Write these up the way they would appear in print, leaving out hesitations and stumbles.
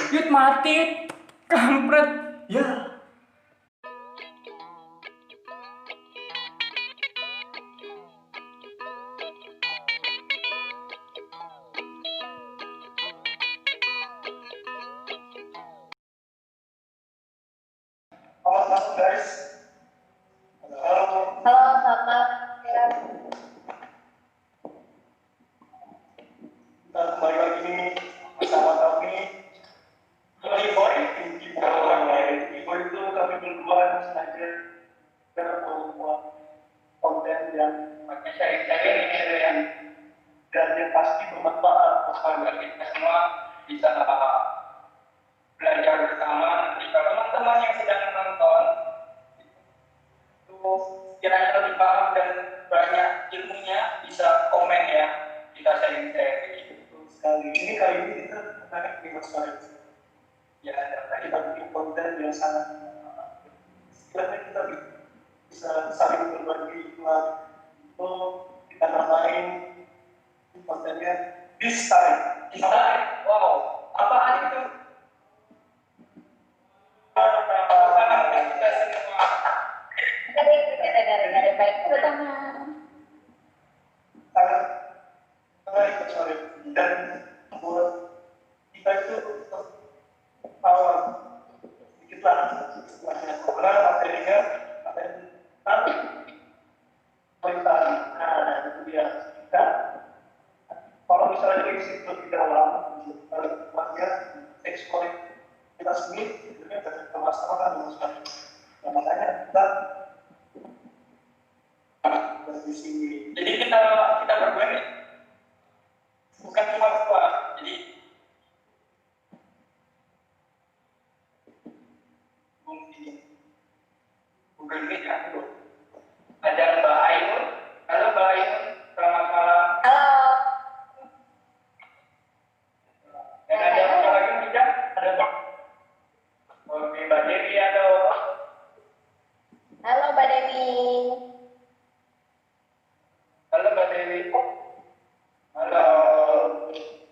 Yud mati, kampret. Ya, halo guys. Halo. Halo, selamat malam. Kita kembali lagi nih bersama kami Johnny Boy di orang lain. Di Boy itu kami berdua sengaja membuat konten yang pakai sharing-sharing ya, dan yang pasti bermanfaat agar kita semua bisa belajar bersama. Nanti kalau teman-teman yang sedang menonton itu kiranya lebih paham dan banyak ilmunya, bisa komen ya, kita sharing-sharing gitu sekali. Ini kali ini kita menarik di masalah ya, kita bikin konten yang sangat istilahnya kita bisa saling berbagi iklan. Itu kita namain kontennya this time. Wow, apaan itu? Kita semua Dari baik pertama. sangat menarik sekali, dan buat kita itu awal sedikit lah istilahnya karena materinya tentang pemerintahan. Nah, itu dia kita kalau misalnya isi lebih dalam tempatnya seksualitas ini sebenarnya dari permasalahan dengan sekali. Nah, makanya kita dari sini. Jadi kita berdua nih bukan cuma berdua. Jadi Google ini kan dulu. Ada Mbak Ainun. Halo Mbak Ainun, selamat malam. Halo. Dan ada apa lagi tidak? Ada Mbak. Oke, Mbak Dewi, halo. Halo, Mbak Dewi. Halo Mbak Dewi. Halo.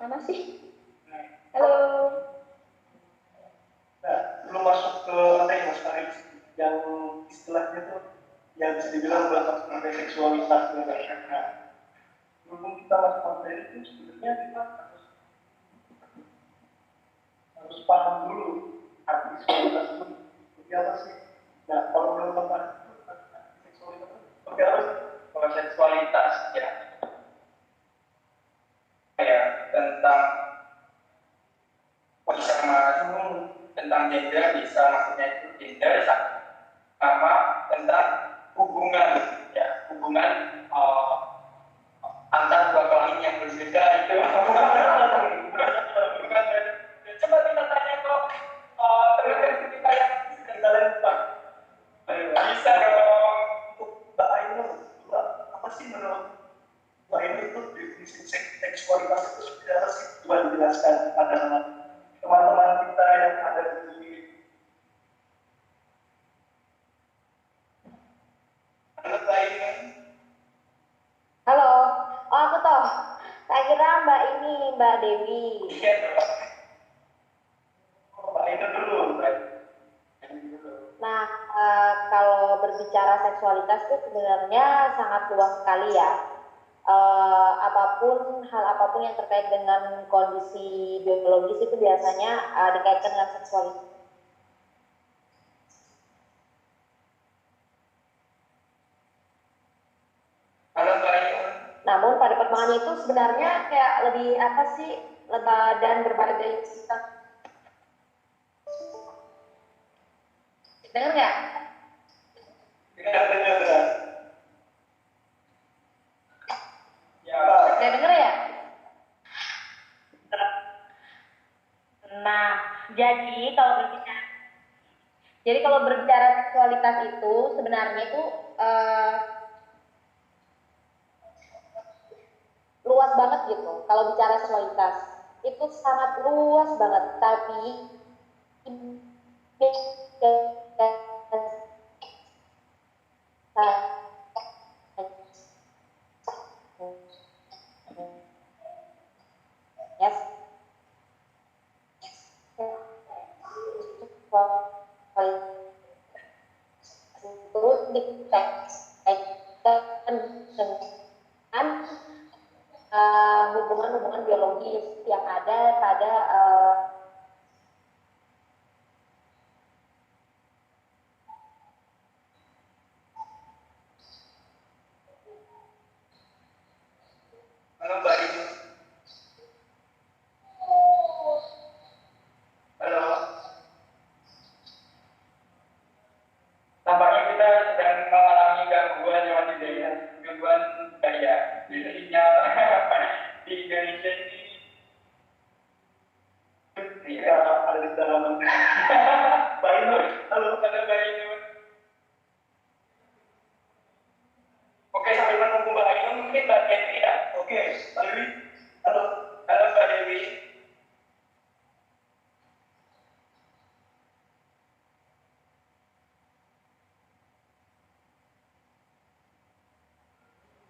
Mana sih? Halo. Nah, belum masuk ke materi Mas Farid yang istilahnya tuh yang bisa dibilang bahas mengenai seksualitas dan nah, sebelum kita masuk materi itu sebenarnya kita harus paham dulu arti seksualitas itu seperti apa sih. Nah, kalau belum paham arti seksualitas itu seperti apa sih? Kalau seksualitas ya tentang bisa tentang gender, bisa maksudnya itu gender sama tentang hubungan ya, hubungan antar dua kelamin yang berbeda itu. Coba kita tanya ke teman-teman kita yang sedang kalian lupa. Bisa dong. Untuk Mbak Ainul, apa sih menurut Mbak Ainul itu definisi seksualitas itu seperti apa sih? Coba dijelaskan pada teman-teman kita yang ada di Halo. Oh, aku toh. Saya kira Mbak ini, Mbak Dewi. Iya dong. Mbak Ainul dulu. Nah, kalau berbicara seksualitas itu sebenarnya sangat luas sekali ya. Hal apapun yang terkait dengan kondisi biologis itu biasanya dikaitkan dengan seksualitas. Halo Mbak Ainul. Namun pada perkembangannya itu sebenarnya kayak lebih apa sih, dan berbagai sistem. Dengar nggak? Dengar. Ya. Nggak denger ya? Nah, jadi kalau berbicara seksualitas itu sebenarnya itu luas banget gitu. Kalau bicara seksualitas itu sangat luas banget, tapi yes. hubungan-hubungan biologis yang ada pada Halo Mbak Ibu. Halo. Tampaknya kita sedang mengalami gangguan lewat daya, gangguan daya. Jadi sinyal di Indonesia ini ya ada di dalam. Mbak Inur, halo, Mbak Inur. Oke, sambil menunggu Mbak Inur, mungkin Mbak Dewi ya. Oke, Mbak Dewi. Halo, halo Mbak Dewi.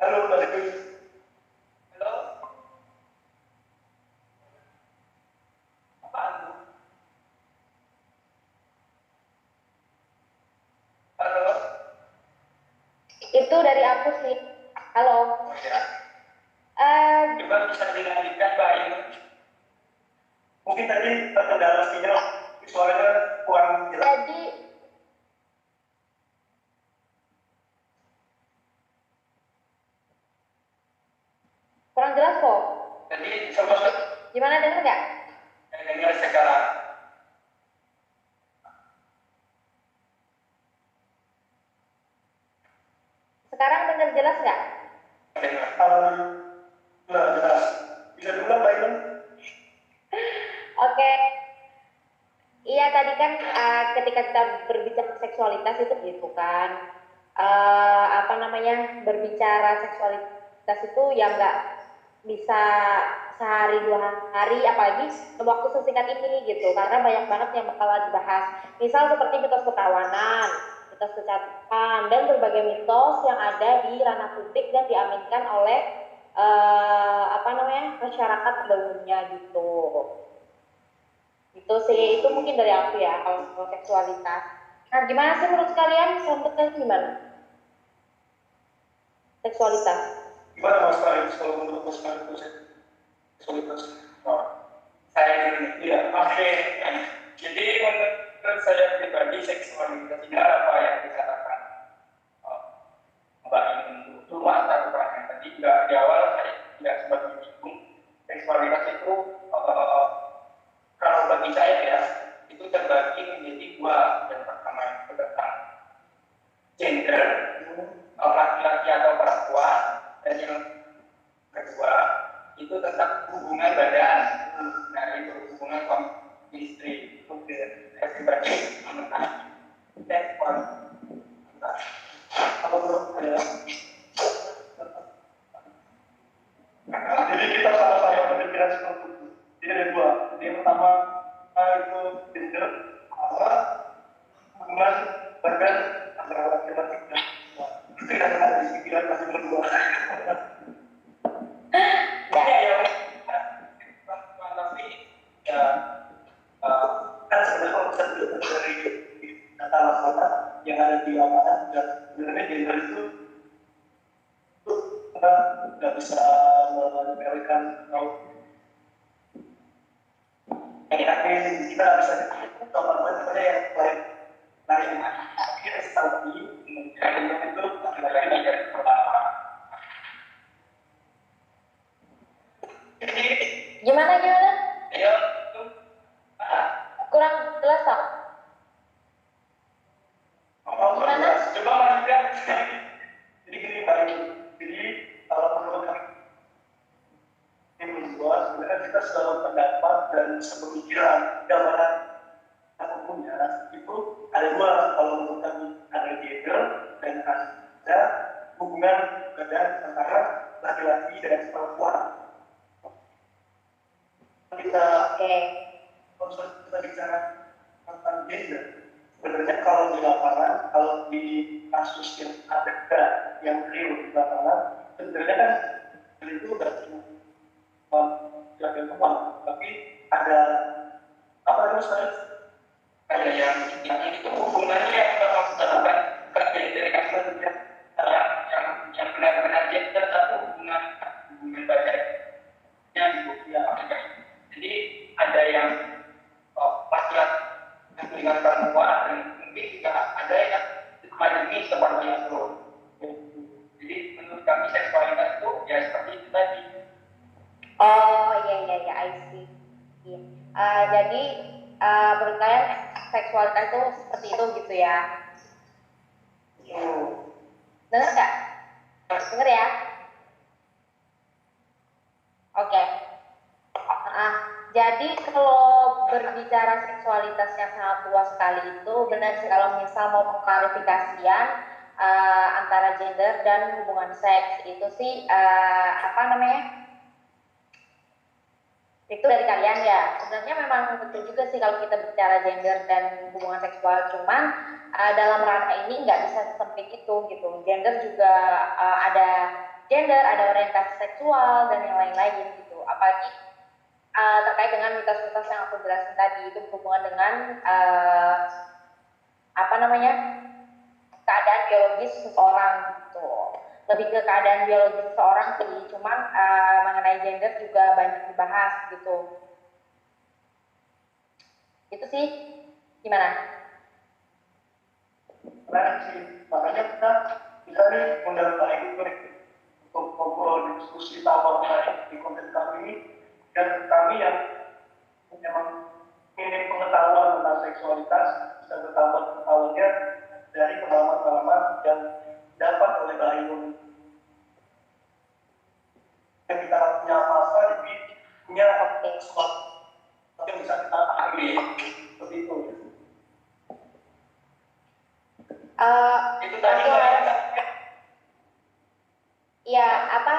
Halo Mbak Dewi. Halo. Apaan tuh? Halo. itu dari aku sih. Halo. Oh ya. Eh, Coba bisa dilanjutkan Mbak Inur. Mungkin tadi terkendala sinyal, suaranya kurang jelas. jadi kurang jelas kok. Jadi coba Gimana, dengar nggak? dengar sekarang. Sekarang dengar jelas nggak? Dengar. Jelas. Bisa diulang Mbak Inur? Oke. Iya, tadi kan ketika kita berbicara seksualitas itu gitu kan, apa namanya, berbicara seksualitas itu yang nggak bisa sehari 2 hari, apalagi waktu sesingkat ini gitu, karena banyak banget yang bakalan dibahas. Misal seperti mitos keperawanan, mitos kecantikan, dan berbagai mitos yang ada di ranah publik dan diaminkan oleh apa namanya, masyarakat pada umumnya gitu. Itu sih, itu mungkin dari aku ya kalau seksualitas. Nah, gimana sih menurut kalian, selanjutnya gimana seksualitas? Gimana Mas Faris kalau menurut Mas Faris itu seksualitas? Oh, saya ini, iya, oke. Jadi menurut saya pribadi seksualitas tidak apa yang dikatakan Mbak itu latar belakang tadi juga di awal saya tidak sempat menyinggung seksualitas itu kalau bagi saya ya itu terbagi menjadi dua. Yang pertama itu tentang gender, laki-laki atau perempuan, dan yang kedua itu tentang hubungan badan. Nah, itu hubungan suami istri. Saya pribadi seksualitas apa menurut saya? Jadi kita sama-sama berpikiran seperti itu. Jadi ada dua. Jadi yang pertama itu gender, apa hubungan badan antara laki-laki dan perempuan. Itu yang ada di pikiran masing berdua. Ya, yang perempuan tapi ya kan sebenarnya kalau bisa dilihat dari data laporan yang ada di lapangan dan sebenarnya gender itu kita nggak bisa menempelkan atau kita nggak bisa contohnya sebenarnya yang lain lain kita seperti kemudian itu laki-laki dan perempuan. Gimana? Ya itu Kurang jelas tak? Gimana? coba lanjutkan. Jadi gini Pak Ibu, jadi kalau menurut kami berdua sebenarnya kita selalu pendapat dan sepemikiran gambaran umumnya itu ada dua. Kalau menurut kami ada gender dan ada hubungan badan antara laki-laki dan perempuan. Kalau kita bicara tentang gender, sebenarnya kalau di lapangan, kalau di kasus yang ada yang real di lapangan, sebenarnya kan itu udah cuma jaga uang, tapi ada apa harus ada yang itu hubungannya yang kita maksudkan dari kasus yang benar-benar gender atau hubungan badan. iya iya I see. Iya. Jadi menurut kalian seksualitas itu seperti itu gitu ya? Dengar nggak? Dengar ya? Oke. Ah, jadi kalau berbicara seksualitas yang sangat luas sekali itu benar sih kalau misal mau pengklarifikasian antara gender dan hubungan seks itu sih apa namanya? Itu dari kalian ya. Sebenarnya memang betul juga sih kalau kita bicara gender dan hubungan seksual, cuman dalam ranah ini nggak bisa sesempit itu gitu. Gender juga ada gender, ada orientasi seksual dan yang lain-lain gitu. Apalagi terkait dengan mitos-mitos yang aku jelasin tadi itu berhubungan dengan apa namanya keadaan biologis seseorang gitu, lebih ke keadaan biologis seseorang sih, cuman mengenai gender juga banyak dibahas gitu. Itu sih gimana? Menarik sih, makanya kita bisa nih undang Mbak Ibu nih untuk ngobrol diskusi tawa menarik di konten kami ini, dan kami yang memang minim pengetahuan tentang seksualitas bisa bertambah pengetahuannya dari pengalaman-pengalaman yang dapat oleh Mbak Ibu. Yang kita punya masa lebih punya sesuatu yang bisa kita ambil seperti itu. Itu tadi ya apa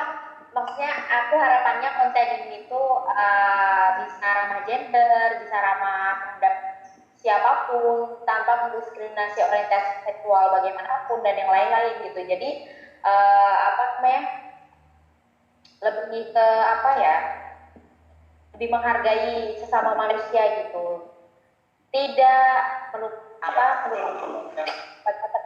maksudnya aku harapannya konten ini tuh bisa ramah gender, bisa ramah terhadap siapapun tanpa mendiskriminasi orientasi seksual bagaimanapun dan yang lain-lain gitu. Jadi apa namanya lebih ke apa ya, lebih menghargai sesama manusia gitu, tidak menutup latar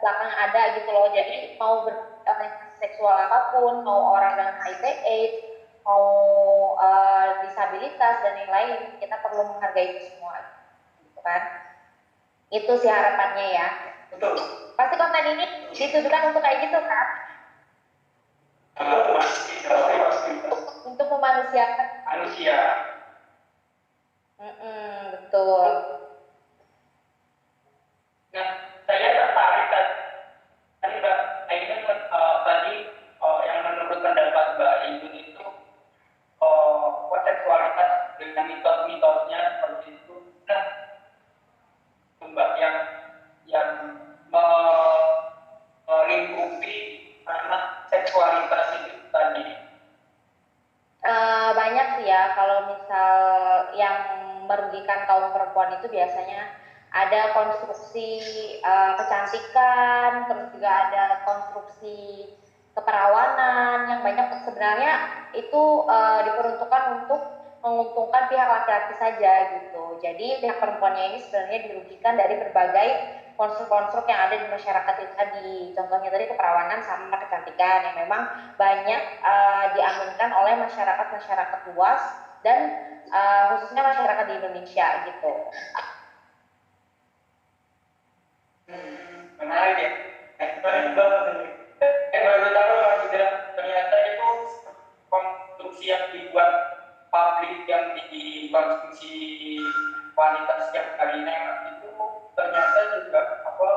belakang ada gitu loh. Jadi mau berorientasi seksual apapun, mau orang dengan HIV/AIDS, mau disabilitas dan yang lain, kita perlu menghargai itu semua gitu kan. Itu sih harapannya ya. betul. Pasti konten ini ditujukan untuk kayak gitu kan, Pasti. untuk memanusiakan Manusia. betul. Nah, saya tertarik tadi Mbak Ainun tadi yang menurut pendapat Mbak Ainun itu seksualitas dengan mitos-mitosnya seperti itu. Nah, Mbak yang melingkupi anak seksualitas itu tadi. Banyak sih ya, kalau misal yang merugikan kaum perempuan itu biasanya ada konstruksi kecantikan, terus juga ada konstruksi keperawanan yang banyak sebenarnya itu diperuntukkan untuk menguntungkan pihak laki-laki saja gitu. Jadi pihak perempuannya ini sebenarnya dirugikan dari berbagai konstruk-konstruk yang ada di masyarakat itu tadi. Contohnya tadi keperawanan sama kecantikan yang memang banyak diaminkan oleh masyarakat luas dan khususnya masyarakat di Indonesia gitu. Menarik ya. Menarik banget ini. Baru tahu juga ternyata itu konstruksi yang dibuat pabrik yang dikonsumsi wanita setiap harinya itu ternyata juga apa?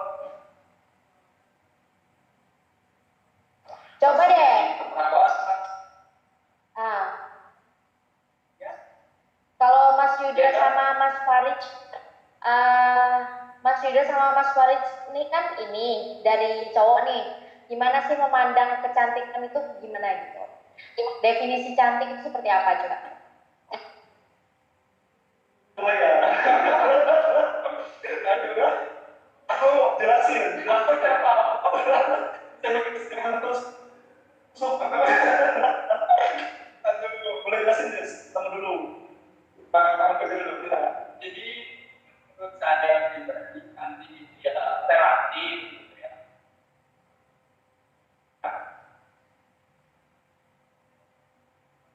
Coba deh. Ya. Kalau Mas Yuda sama Mas Farid, Mas Yuda sama Mas Farid ini kan ini dari cowok nih, gimana sih memandang kecantikan itu gimana gitu? Definisi cantik itu seperti apa coba? Oh ya. Aduh, aku jelasin apa? Terus aduh, boleh jelasin Des? Tunggu dulu. Bang dulu kita. Jadi menurut saya pribadi nanti dia terapi gitu ya.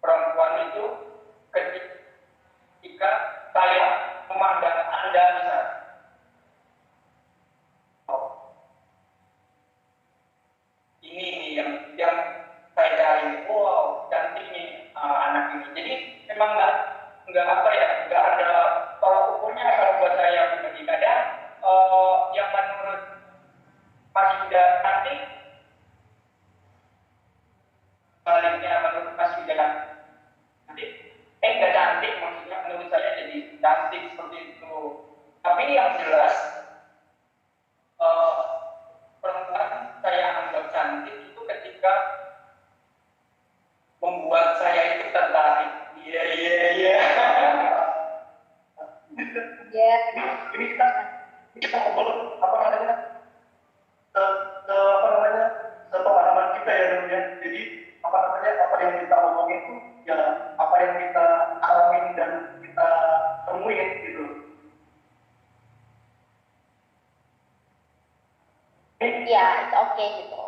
Perempuan itu nggak apa ya, nggak ada tolak ukurnya kalau buat saya pribadi. Kadang yang menurut Mas Yuda cantik, baliknya menurut Mas Yuda cantik, nggak cantik, maksudnya menurut saya jadi cantik seperti itu. Tapi yang jelas perempuan saya anggap cantik itu ketika membuat saya itu tertarik. Iya. Ya. Ini kita ngobrol apa namanya ke apa namanya ke pengalaman kita ya dong ya. Jadi apa namanya apa yang kita omongin itu ya apa yang kita alamin dan kita temuin gitu. Iya, itu oke gitu.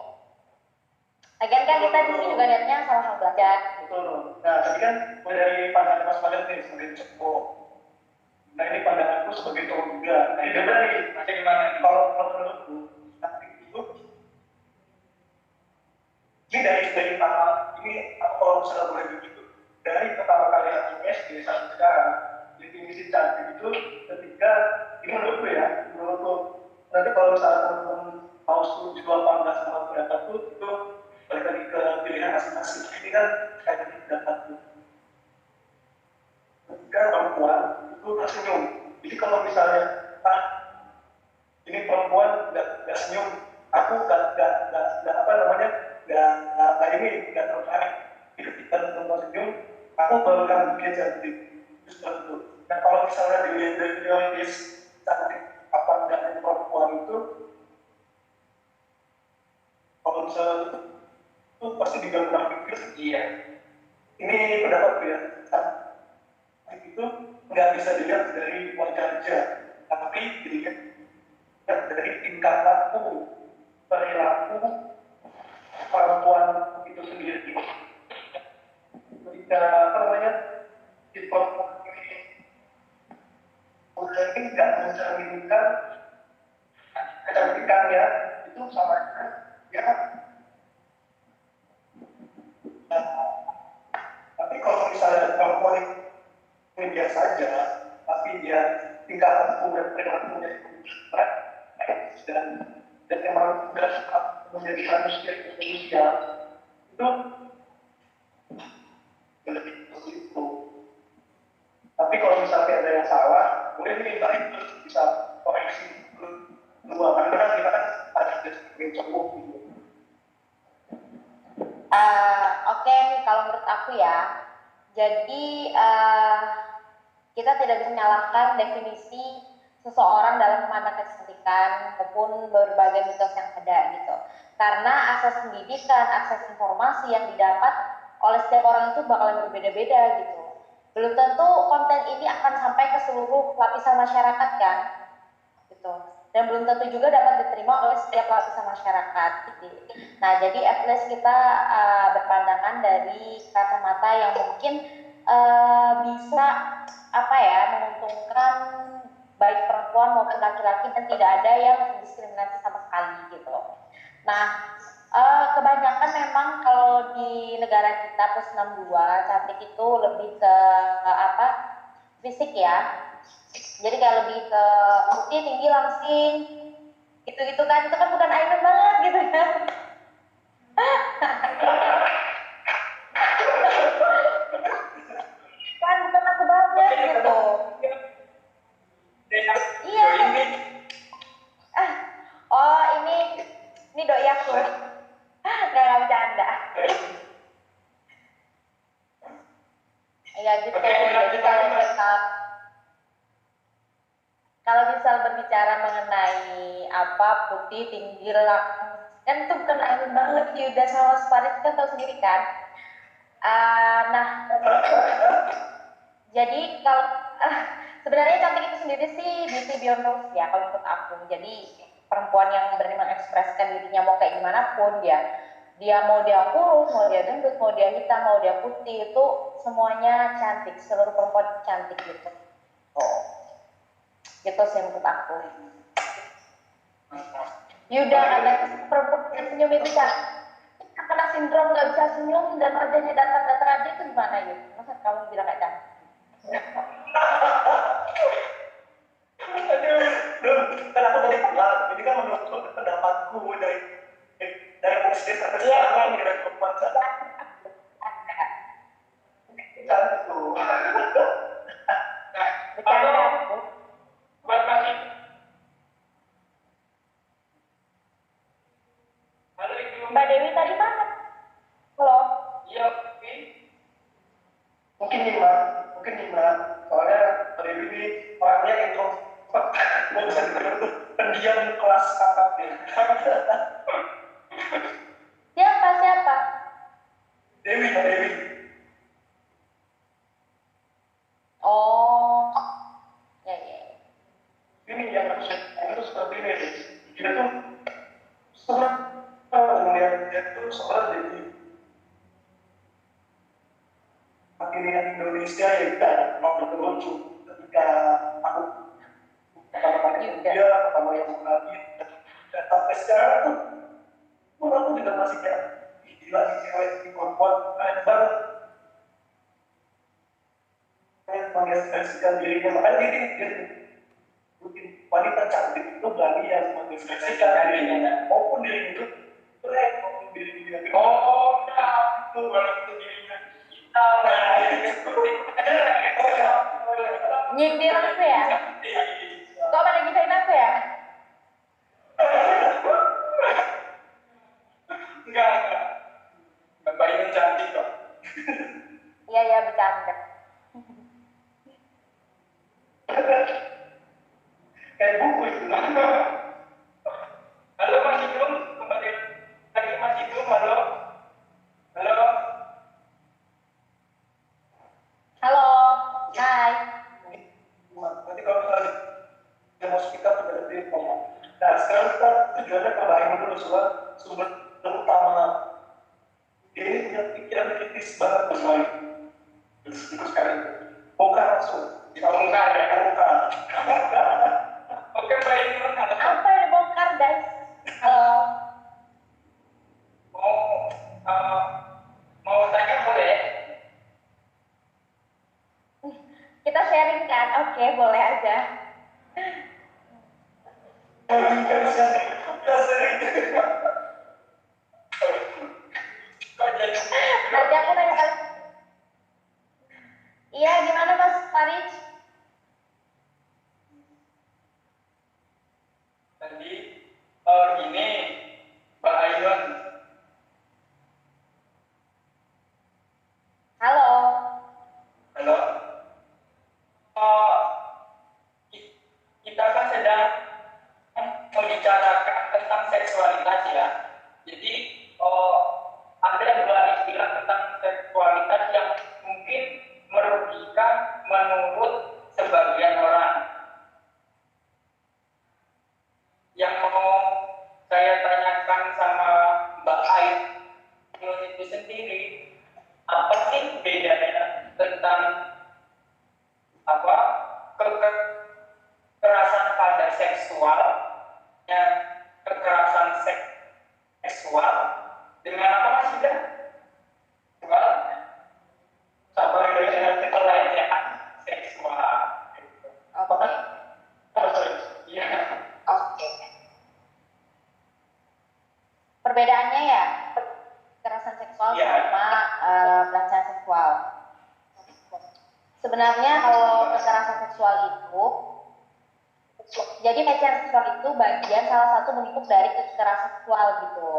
Lagian kan kita di sini juga niatnya sama-sama belajar. Betul. Nah, tadi kan dari pandangan Mas Madan nih sebagai cowok. Nah, ini pandanganku sebagai cowok juga. Nah, ini beda nih. Macam gimana? Kalau menurutku, cantik itu ini dari pertama ini aku kalau misalnya boleh begitu dari pertama kali aku SD sampai sekarang definisi cantik itu ketika ini menurutku nanti kalau misalnya teman-teman mau setuju apa enggak sama pendapatku itu balik lagi ke pilihan masing-masing. Ini kan kayak pendapatku ketika perempuan itu tersenyum. Jadi kalau misalnya ini perempuan nggak senyum, aku nggak apa namanya nggak tertarik. Ketika perempuan senyum, aku baru kan dia cantik. Itu. Nah kalau misalnya dilihat dari cantik apa enggaknya perempuan itu, kalau misalnya itu pasti diganggu pikir. Iya. Ini pendapat ya. Itu nggak bisa dilihat dari wajah aja, tapi dilihat dari tingkah laku, perilaku perempuan itu sendiri. Ketika apa namanya di perempuan ini nggak mencerminkan kecantikannya itu sama ya. Tapi kalau misalnya perempuan ini biasa saja, tapi dia tingkah laku dan perilakunya berat dan emang sudah menjadi manusia itu lebih seperti itu. Tapi kalau misalnya ada yang salah, boleh dimintain terus bisa koreksi dua karena kita kan ada sebagai cowok gitu. Oke nih kalau menurut aku ya, jadi kita tidak bisa menyalahkan definisi seseorang dalam memandang kecantikan maupun berbagai mitos yang ada gitu. Karena akses pendidikan, akses informasi yang didapat oleh setiap orang itu bakalan berbeda-beda gitu. Belum tentu konten ini akan sampai ke seluruh lapisan masyarakat kan, gitu. Dan belum tentu juga dapat diterima oleh setiap lapisan masyarakat gitu. Nah jadi at least kita berpandangan dari kacamata yang mungkin bisa apa ya menguntungkan baik perempuan maupun laki-laki dan tidak ada yang diskriminasi sama sekali gitu. Nah kebanyakan memang kalau di negara kita plus 62 cantik itu lebih ke apa fisik ya. Jadi kayak lebih ke putih, tinggi, langsing, gitu-gitu kan, itu kan bukan item banget gitu kan. Kan bukan aku banget gitu. Iya. Oh ini doi aku. Nggak bercanda. Ya gitu. Jadi kalau misal berbicara mengenai apa putih tinggi kan itu bukan item banget sih, udah sama Farid kan tahu sendiri kan. Nah jadi kalau sebenarnya cantik itu sendiri sih beauty beyond looks ya kalau menurut aku. Jadi perempuan yang berani mengekspresikan dirinya mau kayak gimana pun dia mau dia kurus, mau dia gendut, mau dia hitam, mau dia putih, itu semuanya cantik. Seluruh perempuan cantik gitu. Gitu sih menurut aku. Yuda ada perempuan yang senyum itu kena sindrom nggak bisa senyum dan wajahnya datar-datar aja itu gimana ya? Masa kamu bilang nggak cantik? soalnya dari ini orangnya introvert, nggak bisa dibilang tuh pendiam kelas kakak deh. Siapa? Dewi. Oh, ya. Ini yang harus seperti ini. Dia tuh sebenarnya melihat dia tuh sebenarnya jadi pilihan Indonesia ya kita mau lucu ketika aku pertama kali dia pertama yang lagi dan sampai sekarang tuh pun aku juga masih kayak gila nih cewek di perempuan keren banget kayak mengekspresikan dirinya makanya dia bikin wanita cantik itu berani yang mengekspresikan dirinya maupun diri itu keren maupun diri dia Oh, nah, itu kalau itu dirinya kita Nyindir aku ya? Kok pada gibahin aku ya? enggak Mbak Inun cantik kok Iya, bercanda. kayak buku itu halo Mas Idum kembali lagi Mas Idum halo Hai. nanti kalau misalnya dia mau kita juga ada ngomong nah sekarang kita tujuannya ke Mbak Inun dulu sumber utama dia ini punya pikiran kritis banget sekali terus sekarang bongkar langsung bongkar oke Mbak Inun Apa yang dibongkar, guys? Halo. mau tanya boleh Kita sharing kan? Oke, boleh aja. Nanti aku nanya kali. Iya, gimana Mas Farid? tadi ini Mbak Ainun Halo. halo kita kan sedang membicarakan tentang seksualitas ya jadi ada dua istilah tentang seksualitas yang mungkin merugikan menurut sebagian orang yang mau saya tanyakan sama Mbak Ainun itu sendiri apa sih bedanya tentang apa kekerasan pada seksual kekerasan seksual dengan apa Mas Ida? Seksual sama dengan pelecehan seksual. Oke. Iya. Oke. Perbedaannya ya, kekerasan seksual sama pelecehan seksual. Sebenarnya kalau kekerasan seksual itu, jadi pelecehan seksual itu bagian salah satu bentuk dari kekerasan seksual gitu.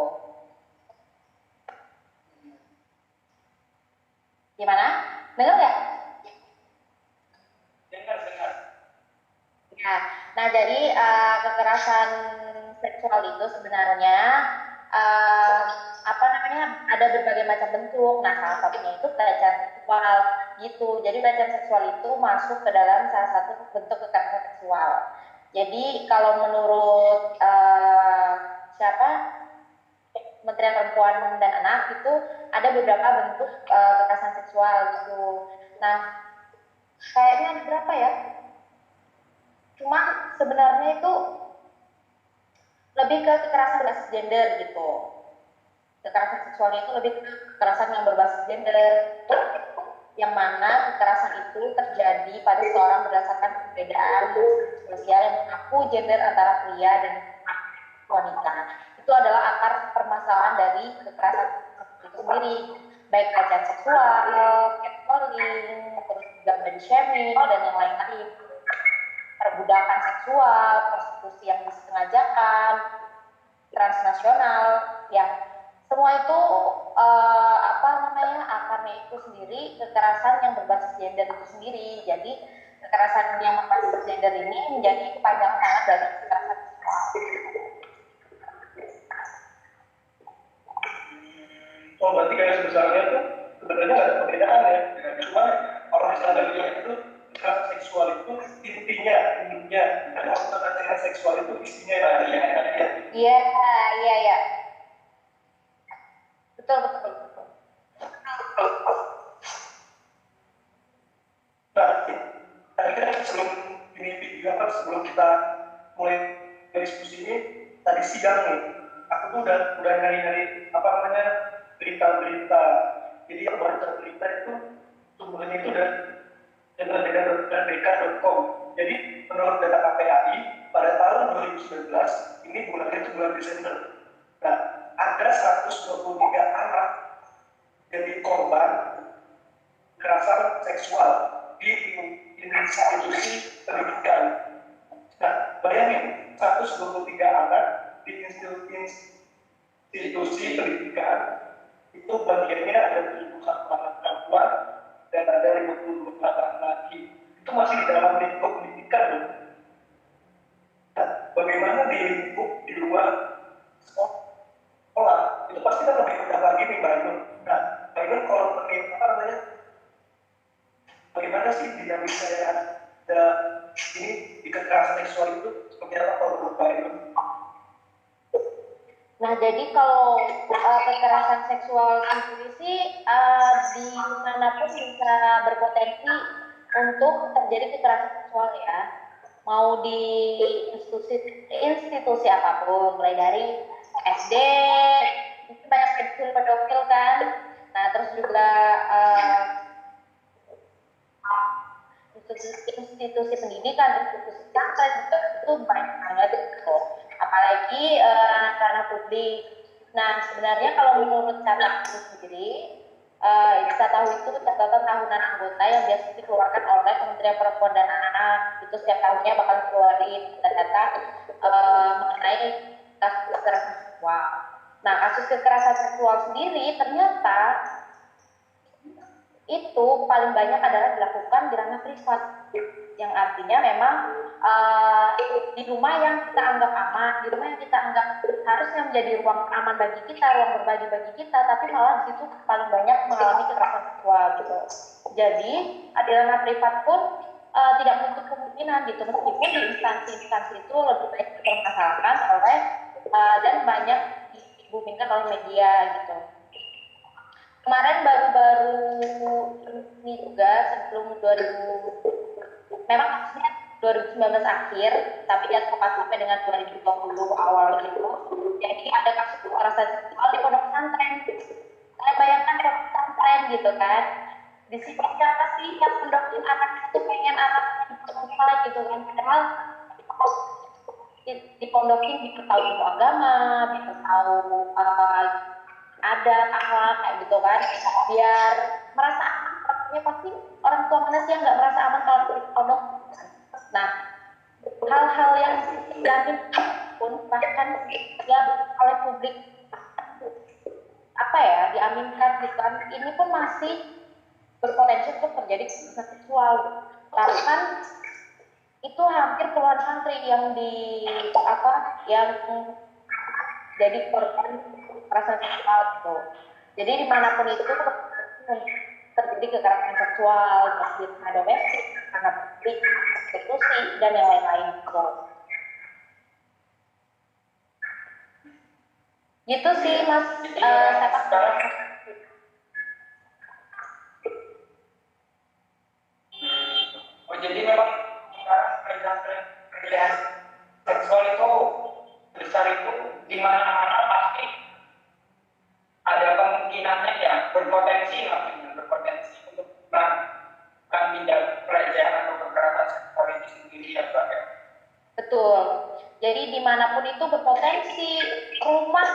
Gimana? Dengar nggak? Dengar. Nah, jadi kekerasan seksual itu sebenarnya ada berbagai macam bentuk. Nah, salah satunya itu pelecehan seksual gitu. Jadi pelecehan seksual itu masuk ke dalam salah satu bentuk kekerasan seksual. Jadi kalau menurut Kementerian Perempuan dan Anak itu ada beberapa bentuk kekerasan seksual gitu. Nah, kayaknya ada berapa ya? Cuma sebenarnya itu lebih ke kekerasan berbasis gender gitu. Kekerasan seksualnya itu lebih ke kekerasan yang berbasis gender, yang mana kekerasan itu terjadi pada seseorang berdasarkan perbedaan sosial yang mengaku gender antara pria dan wanita. Itu adalah akar permasalahan dari kekerasan itu sendiri, baik pelecehan seksual, catcalling, terus juga body shaming dan yang lain-lain. Perbudakan seksual, prostitusi yang disengajakan, transnasional, ya semua itu apa namanya, akarnya itu sendiri kekerasan yang berbasis gender itu sendiri. Jadi kekerasan yang berbasis gender ini menjadi kepanjangan tangan dari kekerasan seksual. Oh, berarti garis besarnya tuh sebenarnya ada perbedaan ya. Cuma orang sadar itu kekerasan seksual itu intinya, ada kekerasan seksual itu isinya ya. Iya, iya, iya. Betul, betul, betul. Nah, tadi kan sebelum kita mulai diskusi ini, tadi sidang nih, aku tuh udah nyari apa namanya berita-berita. Jadi yang baca berita itu sumbernya itu dari data.bk.com. Jadi menurut data KPAI pada tahun 2019 ini bulannya itu bulan Desember. Nah, ada 123 anak jadi korban kekerasan seksual di institusi pendidikan. Nah, bayangin 123 anak di institusi pendidikan itu bagiannya ada 71 anak perempuan dan ada 52 anak laki. Itu masih di dalam lingkup pendidikan loh. Nah, bagaimana di lingkup di luar sekolah itu pasti kan lebih mudah lagi nih Mbak Ainun. Nah, Mbak Ainun kalau apa namanya, bagaimana sih dinamika yang ada ini di kekerasan seksual itu seperti apa kalau menurut Mbak Ainun? Nah, jadi kalau kekerasan seksual sendiri sih di manapun bisa berpotensi untuk terjadi kekerasan seksual ya. Mau di institusi apapun, mulai dari SD, itu banyak pedofil kan. Nah, terus juga institusi pendidikan, institusi pesantren itu banyak banget gitu. Apalagi ranah publik. Nah, sebenarnya kalau menurut catatan sendiri, kita tahu itu catatan tahunan anggota yang biasa dikeluarkan oleh Kementerian Perempuan dan Anak. Itu setiap tahunnya bakal keluarin data-data mengenai kasus kekerasan seksual. Nah, kasus kekerasan seksual sendiri ternyata itu paling banyak adalah dilakukan di ranah privat, yang artinya memang di rumah yang kita anggap aman, di rumah yang kita anggap harusnya menjadi ruang aman bagi kita, ruang berbagi bagi kita, tapi malah di situ paling banyak mengalami kekerasan seksual gitu. Jadi di ranah privat pun tidak menutup kemungkinan gitu, meskipun di instansi-instansi itu lebih banyak dipermasalahkan oleh dan banyak dibumingkan oleh media gitu. Kemarin baru-baru ini juga sebelum 2000, memang maksudnya 2019 akhir, tapi dia tepat sampai dengan 2020 awal gitu. Jadi ada kasus kekerasan seksual di pondok pesantren. Saya bayangkan pondok pesantren gitu kan. Di sini siapa sih yang mendoktrin anak itu pengen anak diperkosa gitu kan. Padahal dipondokin diketahui ilmu agama, diketahui ada akhlak kayak gitu kan, biar merasa aman. Orangnya pasti orang tua mana sih yang nggak merasa aman kalau di pondok. Nah, hal-hal yang dijamin pun bahkan ya oleh publik apa ya diaminkan gitu kan, ini pun masih berpotensi untuk terjadi kekerasan seksual. Bahkan itu hampir puluhan santri yang yang jadi korban kekerasan seksual gitu. Jadi dimanapun itu terjadi kekerasan seksual, baik karena domestik, karena publik, prostitusi, dan yang lain-lain gitu. Gitu sih Mas. Oh, jadi memang sekarang pelecehan seksual itu besar itu di mana-mana pasti ada kemungkinannya ya berpotensi untuk melakukan tindak pelecehan atau kekerasan seksual itu sendiri ya Pak ya. Betul. Jadi dimanapun itu berpotensi. Rumah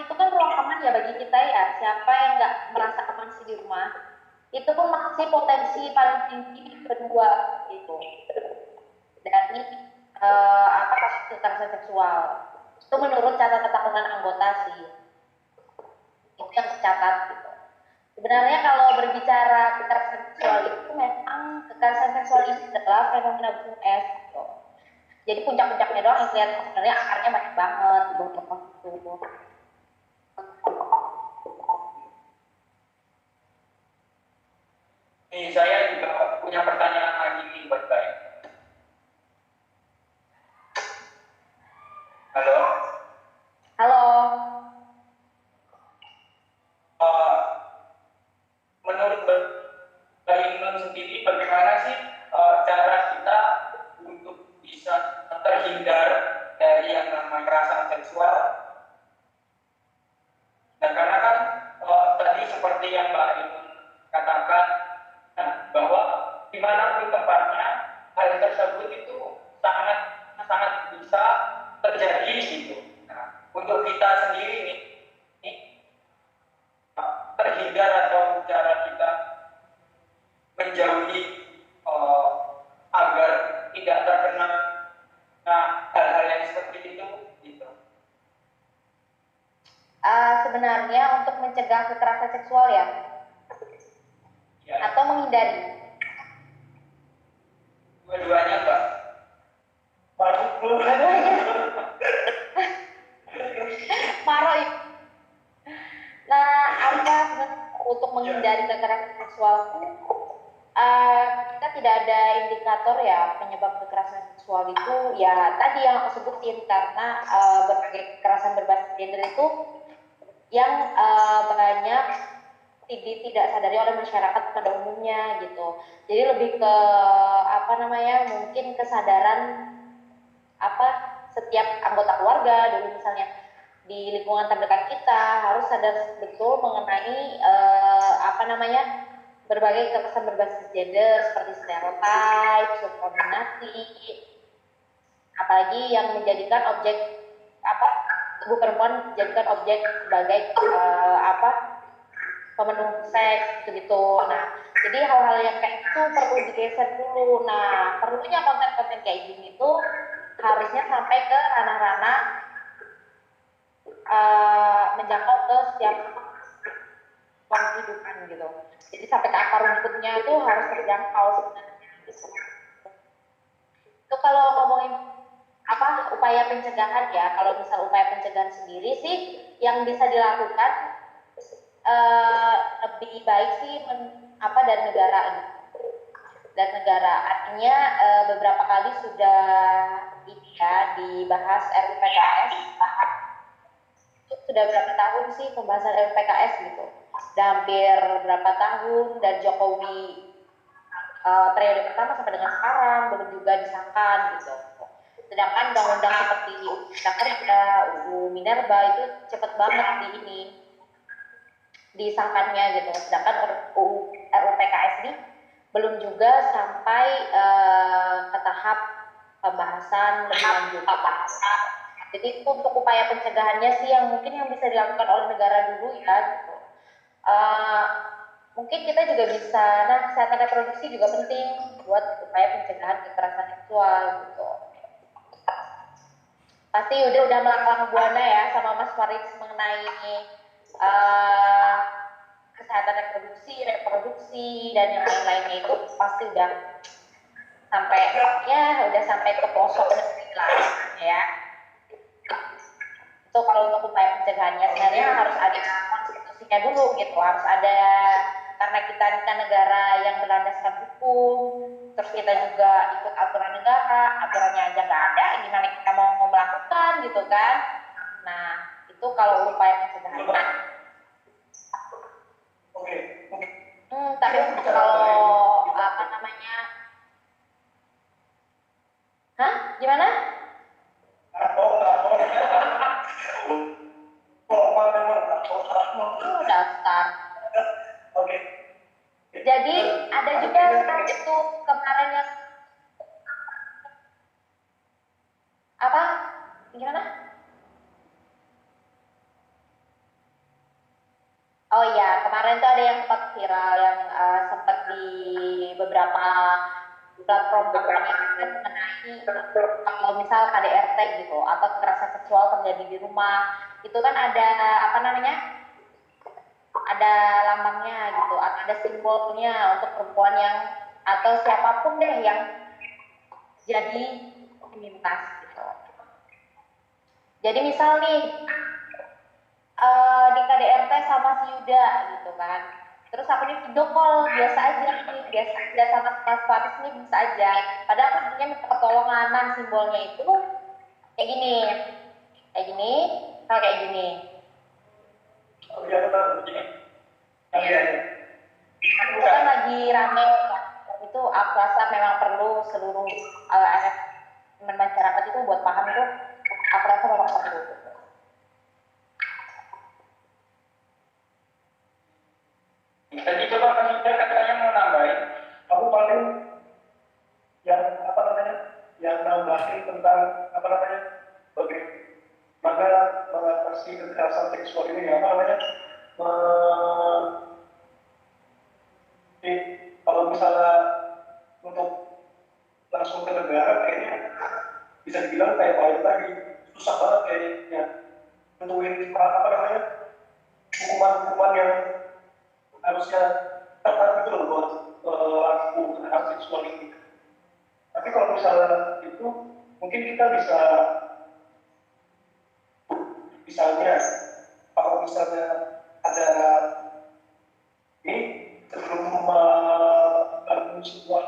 itu kan ruang aman ya bagi kita ya. Siapa yang nggak merasa aman sih di rumah? Itu pun masih potensi paling tinggi kedua itu dari kasus kekerasan seksual. Itu menurut catatan tahunan anggota sih. Itu yang tercatat gitu. Sebenarnya kalau berbicara kekerasan seksual itu memang kekerasan seksual ini adalah fenomena gunung es gitu. Jadi puncak-puncaknya doang yang kelihatan, sebenarnya akarnya banyak banget gitu. Nih, saya juga punya pertanyaan lagi nih buat kalian. Halo? Halo. Menurut Mbak Inun sendiri, bagaimana sih cara kita untuk bisa terhindar dari yang namanya kekerasan seksual? Nah, karena kan tadi seperti yang Mbak Inun katakan, bahwa dimanapun tempatnya hal tersebut itu sangat sangat bisa terjadi gitu. Nah, untuk kita sendiri nih terhindar atau cara kita menjauhi agar tidak terkena hal-hal yang seperti itu gitu. Sebenarnya untuk mencegah kekerasan seksual ya, atau menghindari? Dua-duanya, Mbak. Marah. Nah, apa untuk menghindari kekerasan seksual kita tidak ada indikator ya penyebab kekerasan seksual itu ya tadi yang aku sebutin, karena berbagai kekerasan berbasis gender itu yang banyak tidak sadari oleh masyarakat pada umumnya gitu. Jadi lebih ke apa namanya, mungkin kesadaran apa setiap anggota keluarga dulu misalnya di lingkungan terdekat kita harus sadar betul mengenai apa namanya berbagai kekerasan berbasis gender seperti stereotip, subordinasi, apalagi yang menjadikan objek apa tubuh perempuan dijadikan objek sebagai apa pemenuh seks gitu. Nah, jadi hal-hal yang kayak itu perlu digeser dulu. Nah, perlunya konten-konten kayak gini itu harusnya sampai ke ranah-ranah menjangkau ke setiap kehidupan gitu. Jadi sampai ke akar rumputnya itu harus terjangkau sebenarnya. Gitu. Itu kalau ngomongin apa upaya pencegahan ya, kalau misal upaya pencegahan sendiri sih yang bisa dilakukan lebih baik sih apa dari negara gitu. Dan negara artinya beberapa kali sudah ini ya dibahas RUU PKS. Itu sudah berapa tahun sih pembahasan RUU PKS gitu. Sudah hampir berapa tahun, dan Jokowi periode pertama sampai dengan sekarang belum juga disahkan gitu. Sedangkan undang-undang seperti Cipta Kerja, UU Minerba itu cepet banget disahkannya gitu. Sedangkan RUU PKS ini belum juga sampai ke tahap pembahasan lebih lanjut. Jadi itu untuk upaya pencegahannya sih yang mungkin yang bisa dilakukan oleh negara dulu ya gitu. Mungkin kita juga bisa, nah kesehatan reproduksi juga penting buat upaya pencegahan kekerasan seksual gitu. Pasti udah melanglang buana ya sama Mas Farid mengenai kesehatan reproduksi dan yang lain-lainnya itu pasti udah sampai ke pelosok lah ya. Itu kalau untuk upaya pencegahannya sebenarnya harus ada konstitusinya dulu gitu, harus ada, karena kita kan negara yang berlandaskan hukum, terus kita juga ikut aturan negara, aturannya aja nggak ada, gimana kita mau melakukan gitu kan. Nah itu kalau upaya pencegahannya. Tapi kalau apa namanya, gimana? Daftar. Oke. Jadi ada juga itu kemarin yang apa? Gimana? Oh iya, kemarin tuh ada yang sempat viral yang sempat di beberapa platform kampanye kan mengenai kalau misal KDRT gitu atau kekerasan seksual terjadi di rumah, itu kan ada apa namanya, ada lambangnya gitu atau ada simbolnya untuk perempuan yang atau siapapun deh yang jadi penyintas gitu. Jadi misal nih di KDRT sama si Yuda gitu kan, terus aku nih video call biasa aja nih, biasa aja sama Mas Faris nih bisa aja, padahal aku sebenarnya minta pertolongan. Nah simbolnya itu kayak gini, kayak gini, kalau kayak gini. Oh iya betul begini. Iya. Itu kan lagi rame ya. Itu aku rasa memang perlu seluruh masyarakat itu buat paham itu, aku rasa memang perlu. Tadi coba Mas Yuda katanya mau nambahin. Aku paling yang apa namanya, yang nambahin tentang apa namanya, bagaimana mengatasi kekerasan seksual ini, apa namanya, kalau misalnya untuk langsung ke negara kayaknya bisa dibilang kayak paling tadi susah banget kayaknya nentuin apa namanya, hukuman-hukuman yang harusnya tepat gitu loh buat pelaku kekerasan seksual ini. Tapi kalau misalnya itu mungkin kita bisa, misalnya kalau misalnya ada ini sebelum membangun sebuah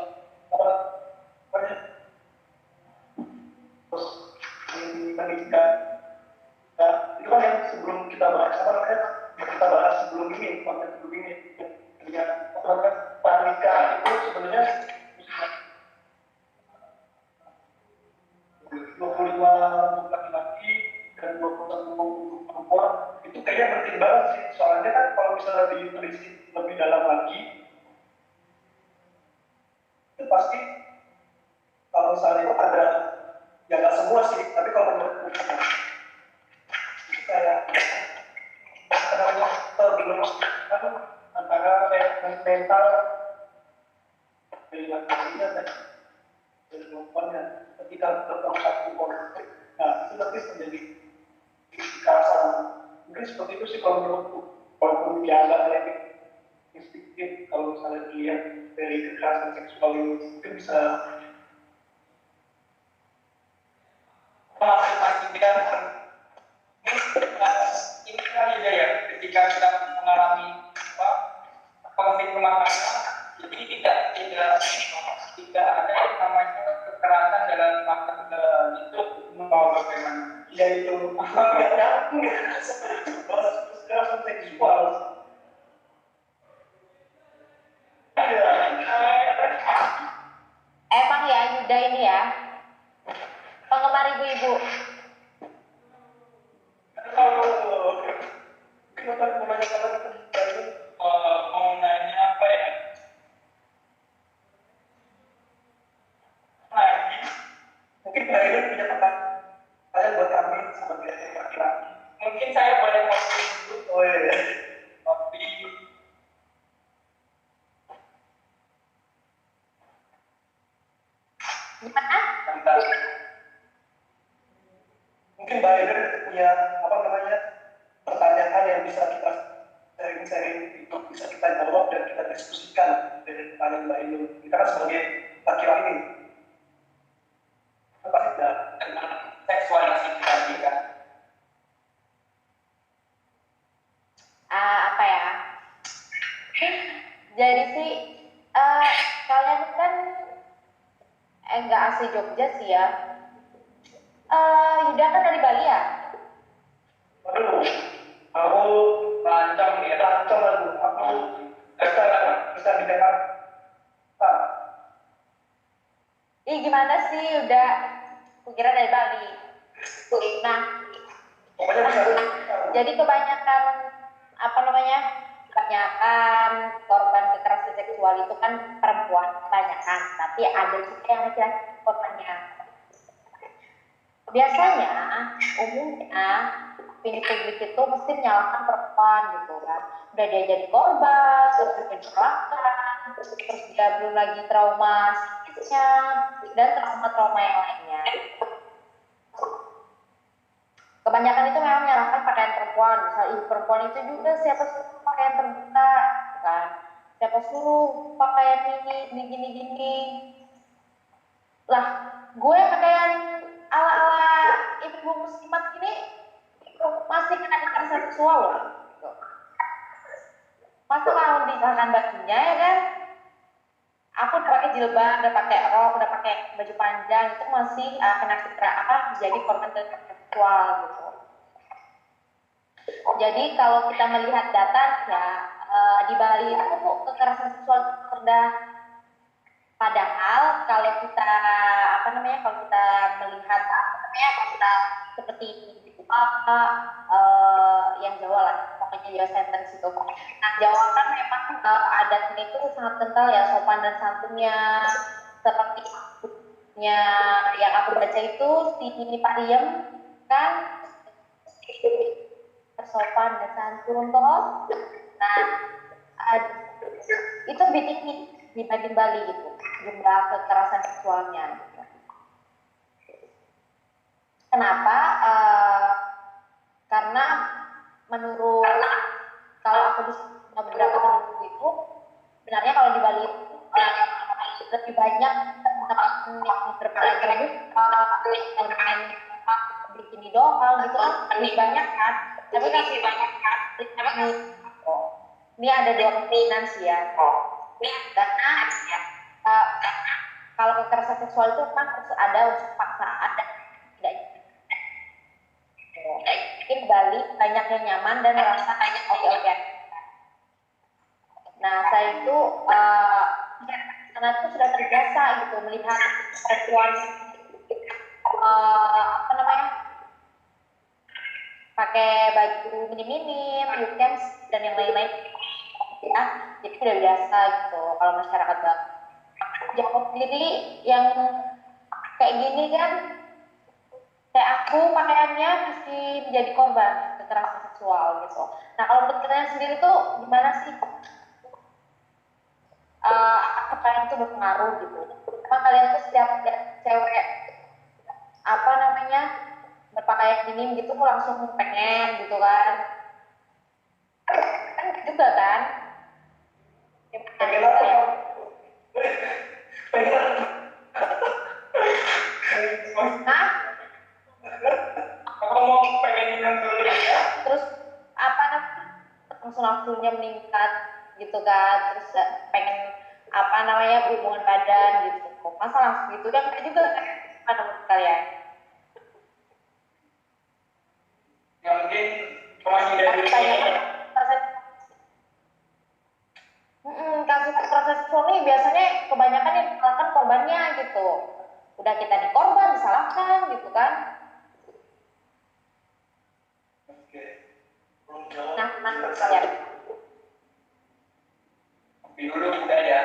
apa namanya, terus menikah, nah, itu kan yang sebelum kita bahas apa namanya, kita bahas sebelum ini, konten sebelum ini, ya apa namanya, pranikah itu sebenarnya 25 laki-laki dan 21 perempuan, itu kayaknya penting banget sih. Soalnya kan kalau misalnya ditelisik lebih dalam lagi, itu pasti kalau misalnya itu ada, ya nggak semua sih, tapi kalau menurutku itu kayak apa namanya, belum antara mental dari laki-lakinya dan perempuannya ketika bertemu satu konflik. Nah itu nanti menjadi kekerasan. Mungkin seperti itu sih kalau menurutku, walaupun dianggap lebih instinktif. Kalau misalnya dilihat dari kekerasan seksual ini mungkin bisa ini kali ya, ketika kita mengalami konflik rumah tangga, jadi tidak ada yang namanya kekerasan dalam rumah tangga, itu mau bagaimana? ya itu kekerasan seksual. Emang ya Yuda ini ya penggemar ibu-ibu. Kenapa menanyakan lagi? Mau nanya apa ya? Mungkin kalian punya pertanyaan buat kami sebagai laki-laki. Mungkin saya boleh posting dulu. Oh iya. Tapi Gimana? tentang Mungkin Mbak Eder punya apa namanya, pertanyaan yang bisa kita sharing-sharing, itu bisa kita jawab dan kita diskusikan dari pertanyaan Mbak Eder. Kita kan sebagai laki-laki apa tidak tentang seksualisasi tadi kan. Apa ya? Jadi sih kalian kan nggak asli Jogja sih ya. Yuda kan dari Bali ya? aduh, aku Lancang ya. lancang aku bisa di Jakarta. Ih gimana sih Yuda? Kukira dari Bali. Nah, Pokoknya bisa. jadi kebanyakan apa namanya? Kebanyakan korban kekerasan seksual itu kan perempuan kebanyakan, tapi ada juga yang laki-laki korbannya. Biasanya umumnya opini publik itu mesti menyalahkan perempuan gitu kan, udah dia jadi korban, terus dia celaka, terus dia belum lagi trauma psikisnya dan trauma-trauma yang lainnya. Kebanyakan itu memang menyalahkan pakaian perempuan. Misal ibu perempuan itu juga siapa suruh pakaian terbuka, kan? Siapa suruh pakaian ini gini. Lah, gue pakaian ala-ala ibu muslimat ini masih kena kekerasan seksual loh. Masa kalau disalahkan bajunya ya kan? Aku udah pakai jilbab, udah pakai rok, udah pakai baju panjang, itu masih kena jadi korban kekerasan seksual gitu. Jadi kalau kita melihat data ya di Bali itu kekerasan seksual rendah. Padahal kalau kita kalau kita melihat kalau kita seperti yang Jawa lah, pokoknya Jawa sentence itu. Nah Jawa kan memang adatnya itu sangat kental ya, sopan dan santunnya, seperti yang aku baca itu si Pariem kan sopan dan santun toh. Nah itu lebih tinggi dibanding Bali gitu jumlah kekerasan seksualnya gitu. Kenapa? Karena menurut kalau aku di beberapa temanku itu sebenarnya kalau di Bali lebih banyak teman-teman yang berpakaian terbuka, bikini doang gitu kan lebih banyak kan, tapi masih banyak kan. Ini ada dua kemungkinan sih ya. Karena kalau kekerasan seksual itu memang harus ada unsur paksaan dan tidak. Mungkin Bali banyak yang nyaman dan merasa oke. Nah saya itu karena itu sudah terbiasa gitu melihat perempuan pakai baju minim-minim, weekends dan yang lain-lain ya, jadi udah biasa gitu kalau masyarakat Bali. Jawa sendiri yang kayak gini kan, kayak aku pakaiannya masih menjadi korban kekerasan seksual gitu. Nah kalau menurut kalian sendiri tuh gimana sih? Pakaian itu berpengaruh gitu. Emang kalian tuh setiap cewek berpakaian minim gitu langsung pengen gitu kan? Kan juga kan? Pengen apa? Hah? Aku mau pengen minum dulu ya. Terus langsung-langsungnya meningkat gitu kan, terus pengen hubungan badan gitu. Masa langsung gitu kan kita juga kan menurut kalian? Ya mungkin masih dari kasus kekerasan seksual ini biasanya kebanyakan yang disalahkan korbannya gitu. Udah kita di korban disalahkan gitu kan. Oke. Nah, saya dulu udah ya.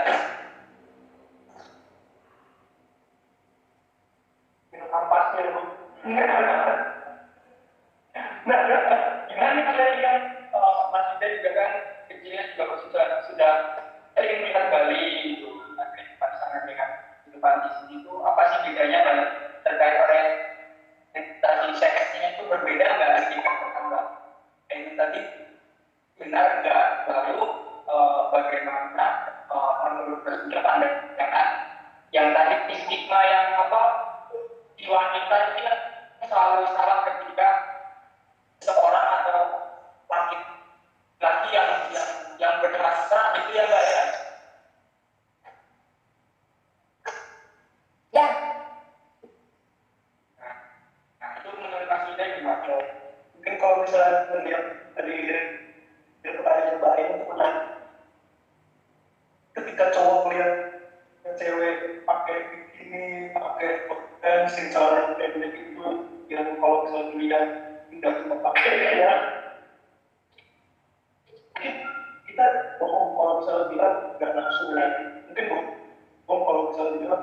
Minum ampasnya lu. Nah, gimana kalian yang Mas Ida juga kan kecilnya juga sudah sering melihat Bali gitu, pasangan dengan kehidupan di sini itu apa sih bedanya Bali terkait orientasi seksnya itu berbeda nggak sih Mbak? Ini tadi benar nggak, lalu bagaimana menurut Mas pandangan yang tadi stigma yang di wanita itu selalu salah ketika seorang atau laki yang berrasa itu ya Mbak ya. ya Nah itu menurut Mas Ida gimana? Mungkin kalau misalnya melihat dari pertanyaan Mbak Ain itu menarik. Ketika cowok melihat cewek pakai bikini, pakai pants, celana pendek itu, yang kalau misalnya dilihat tidak cuma pakaiannya, mungkin kita bohong kalau misalnya bilang nggak nafsu lagi. Mungkin bohong kalau misalnya bilang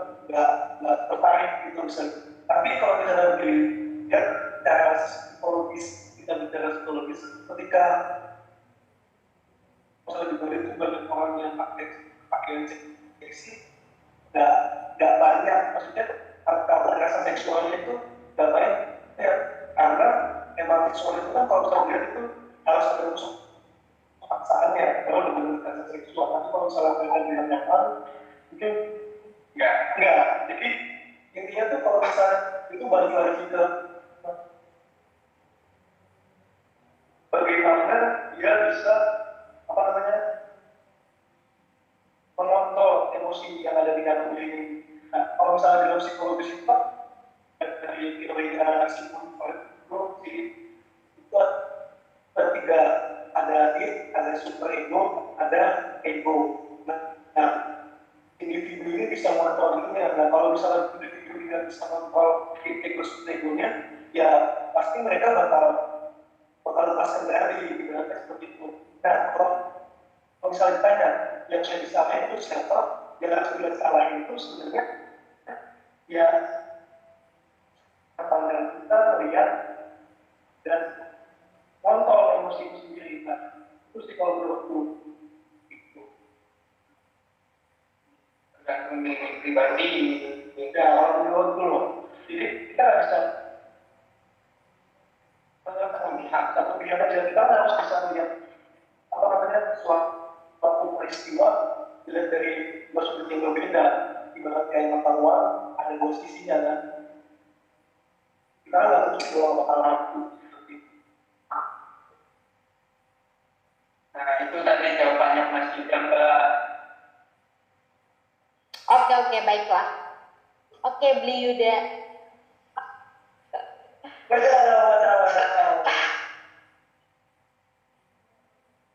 nggak tertarik gitu misalnya. Tapi kalau misalnya dilihat secara psikologis, kita bicara psikologis, ketika misalnya di Bali itu banyak orang yang pakai pakaian seksi nggak banyak, maksudnya kekerasan seksualnya itu nggak banyak ya, karena emang seksual itu kan kalau misalnya dilihat itu harus ada unsur paksaannya kalau benar-benar kekerasan seksual. Tapi kalau misalnya mereka bilang nyaman mungkin nggak. Jadi intinya tuh kalau misalnya itu balik lagi ke bagaimana dia bisa apa namanya mengontrol emosi yang ada di dalam diri ini. Nah, kalau misalnya dalam psikologis itu dari teori anak psikologi itu ada tiga, ada id, ada super ego, ada ego. Nah, individu ini bisa mengontrol dirinya. Nah, kalau misalnya individu ini tidak bisa mengontrol ego super egonya, ya pasti mereka bakal lepas kendali, gitu, seperti itu. Nah, kalau misalnya ditanya yang saya disalahin itu siapa, yang harus disalahin itu sebenarnya ya pandangan kita melihat dan kontrol emosi itu sendiri. Nah, itu sih kalau menurutku itu tergantung diri pribadi. Ya, kalau menurutku loh, jadi kita nggak bisa melihat satu pihak aja, kita harus bisa melihat apa namanya suatu peristiwa dilihat dari dua sudut yang berbeda. Ibarat kayak mata uang ada dua sisinya kan, kita nggak harus dua mata lampu. Nah, itu tadi jawabannya Mas Yuda, Mbak. Oke, baiklah. Oke, Bli Yuda. Wadah.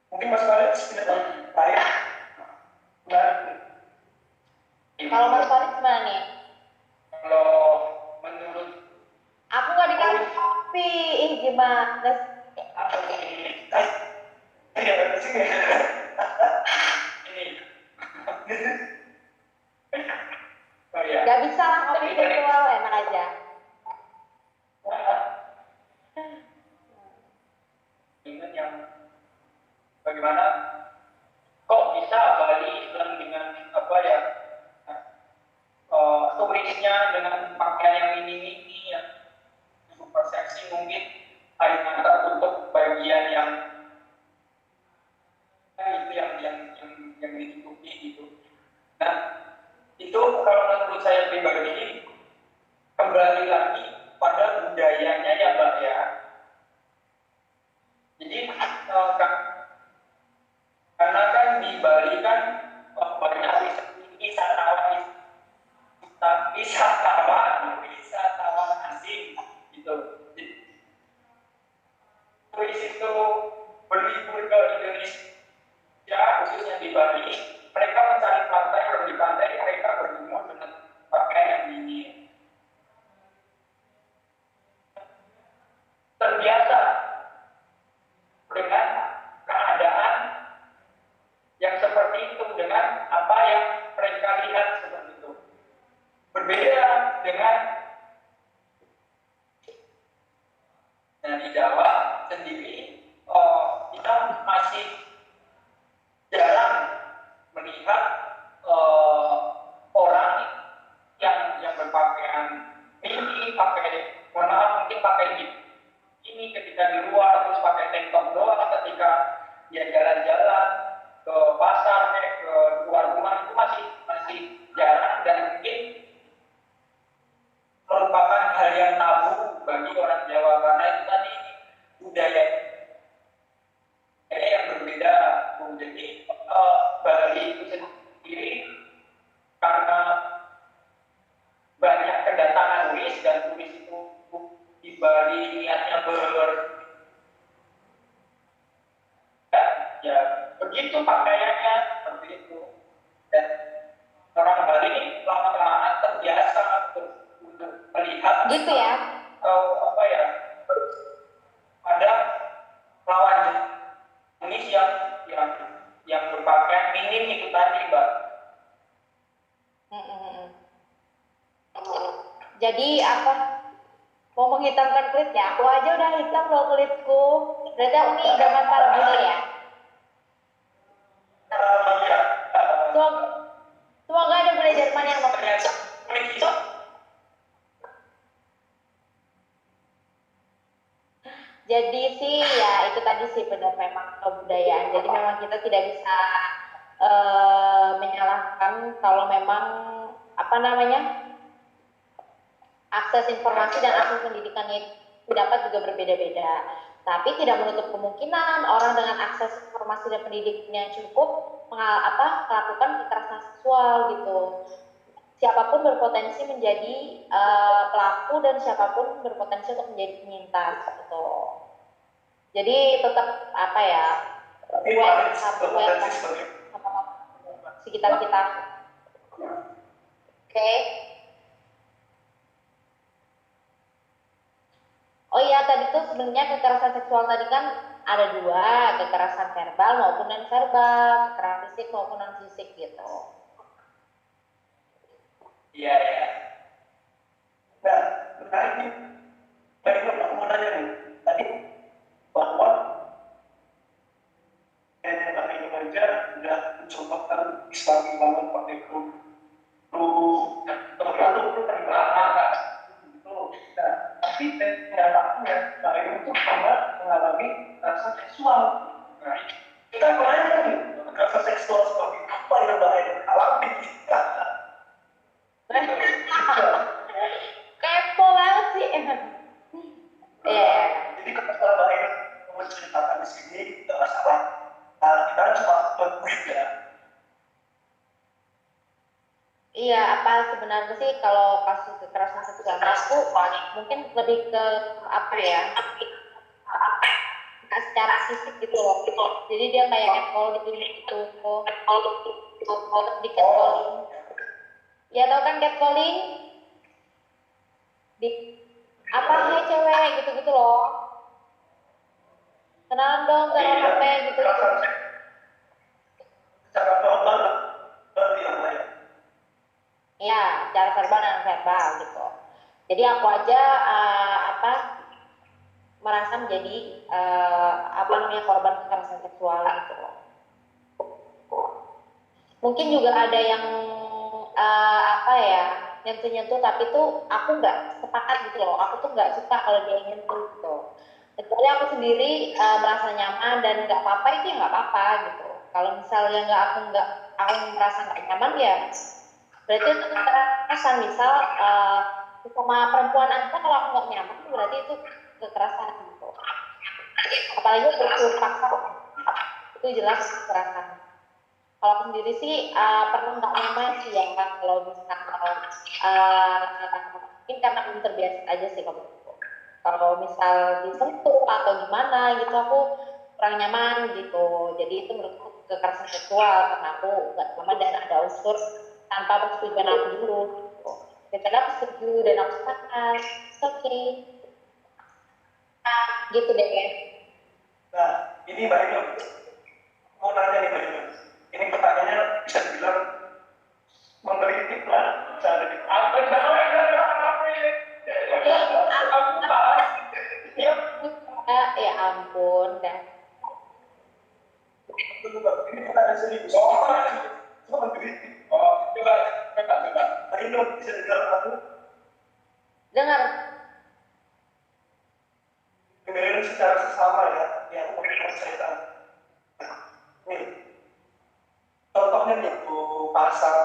Mungkin Mas Farid tidak saya. Kalau Mas Farid gimana nih? Kalau menurut Aku nggak dikasih kopi, gimana sih? Gak bisa lah kopi virtual, enak aja. Ingat yang bagaimana kok bisa Bali Islam dengan apa ya turisnya dengan pakaian yang mini-mini yang super seksi, mungkin hanya tertutup bagian yang itu yang ditutupi gitu. Nah, itu kalau menurut saya pribadi kembali lagi pada budayanya ya Mbak ya. Jadi karena kan di Bali kan banyak wisatawan asing gitu. Turis itu berlibur ke Indonesia, khususnya di Bali, mereka mencari pantai, kalau di pantai mereka bergumul dengan pakaian yang dingin. Terbiasa dengan keadaan yang seperti itu, dengan apa yang mereka lihat seperti itu. Berbeda dengan di Jawa sendiri, kita masih jarang melihat orang yang berpakaian mini, mohon maaf, mungkin pakai ini ketika di luar, terus pakai tank top doang ketika dia jalan-jalan ke pasar, ke luar rumah, itu masih jarang dan mungkin merupakan hal yang tabu bagi orang Jawa, karena itu tadi budaya yang berbeda. Jadi Bali itu sendiri karena banyak kedatangan turis, dan turis itu di Bali niatnya ya begitu pakaiannya seperti itu, dan orang Bali lama-kelamaan terbiasa untuk melihat Gitu ya? Apa ya, ada lawan jenis yang berpakaian minim itu tadi, Mbak. Jadi apa? Mau menghitamkan kulitnya? Aku aja udah hitam loh kulitku. Berarti aku nih zaman para bunda ya? Semoga ada budaya Jerman yang ternyata itu jadi sih ya itu tadi sih benar memang kebudayaan. Jadi memang kita tidak bisa menyalahkan kalau memang apa namanya akses informasi dan akses pendidikan itu dapat juga berbeda-beda. Tapi tidak menutup kemungkinan orang dengan akses informasi dan pendidikan yang cukup melakukan kekerasan seksual gitu. Siapapun berpotensi menjadi pelaku dan siapapun berpotensi untuk menjadi penyintas gitu. Jadi tetap apa ya, aware sama sekitar kita. Oke. Oh iya, tadi tuh sebenarnya kekerasan seksual tadi kan ada dua, kekerasan verbal maupun non verbal, kekerasan fisik maupun non fisik gitu. iya ya. Nah, menarik nih. Baik, aku mau nanya nih. Tadi bahwa Mbak Ainun aja udah mencontohkan Islam banget pakai kru nah, tapi kenyataannya Mbak Ainun itu pernah mengalami kekerasan seksual. Nah, kita bayangkan nih, kekerasan seksual seperti apa yang Mbak Ainun alami? Kepo banget sih. Iya. Jadi kalau Mbak Ainun menceritakan di sini tidak masalah. Kita cuma berkuit ya. Iya, apa sebenarnya sih kalau kasus kekerasan seksual aku mungkin lebih ke apa ya? Secara fisik gitu loh. Jadi dia kayak catcall gitu di catcalling. Ya tau kan catcalling? Di apa hai cewek gitu-gitu loh. Kenalan dong ke HP gitu. Secara verbal berarti apa ya? Ya, secara verbal dan verbal gitu. Jadi aku aja merasa menjadi korban kekerasan seksual gitu loh. Mungkin juga ada yang nyentuh-nyentuh tapi tuh aku nggak sepakat gitu loh. Aku tuh nggak suka kalau dia nyentuh gitu. Kecuali aku sendiri merasa nyaman dan nggak apa-apa itu ya nggak apa-apa gitu. Kalau misalnya aku merasa nggak nyaman ya berarti itu kekerasan. Misal sama perempuan aja kalau aku nggak nyaman berarti itu kekerasan gitu. Apalagi bersuruh paksa itu jelas kekerasan. Kalau aku sendiri sih pernah nggak nyaman sih ya kalau misal mungkin karena belum terbiasa aja sih kalau misal disentuh atau gimana gitu aku kurang nyaman gitu. Jadi itu menurutku kekerasan seksual karena aku nggak nyaman dan ada unsur tanpa persetujuan aku dulu gitu. Ketika aku setuju dan aku sepakat, oke. Gitu deh. Nah, ini Mbak Ainun mau nanya nih Mbak Ainun. Ini pertanyaannya bisa dibilang mengkritik lah. Ya ampun dah. Ini pertanyaan serius. Cuma mengkritik. Coba. Mbak Ainun bisa dengar aku? Dengar. Dengerin secara sesama ya, yang memberikan cerita. Nih, contohnya nih, pasal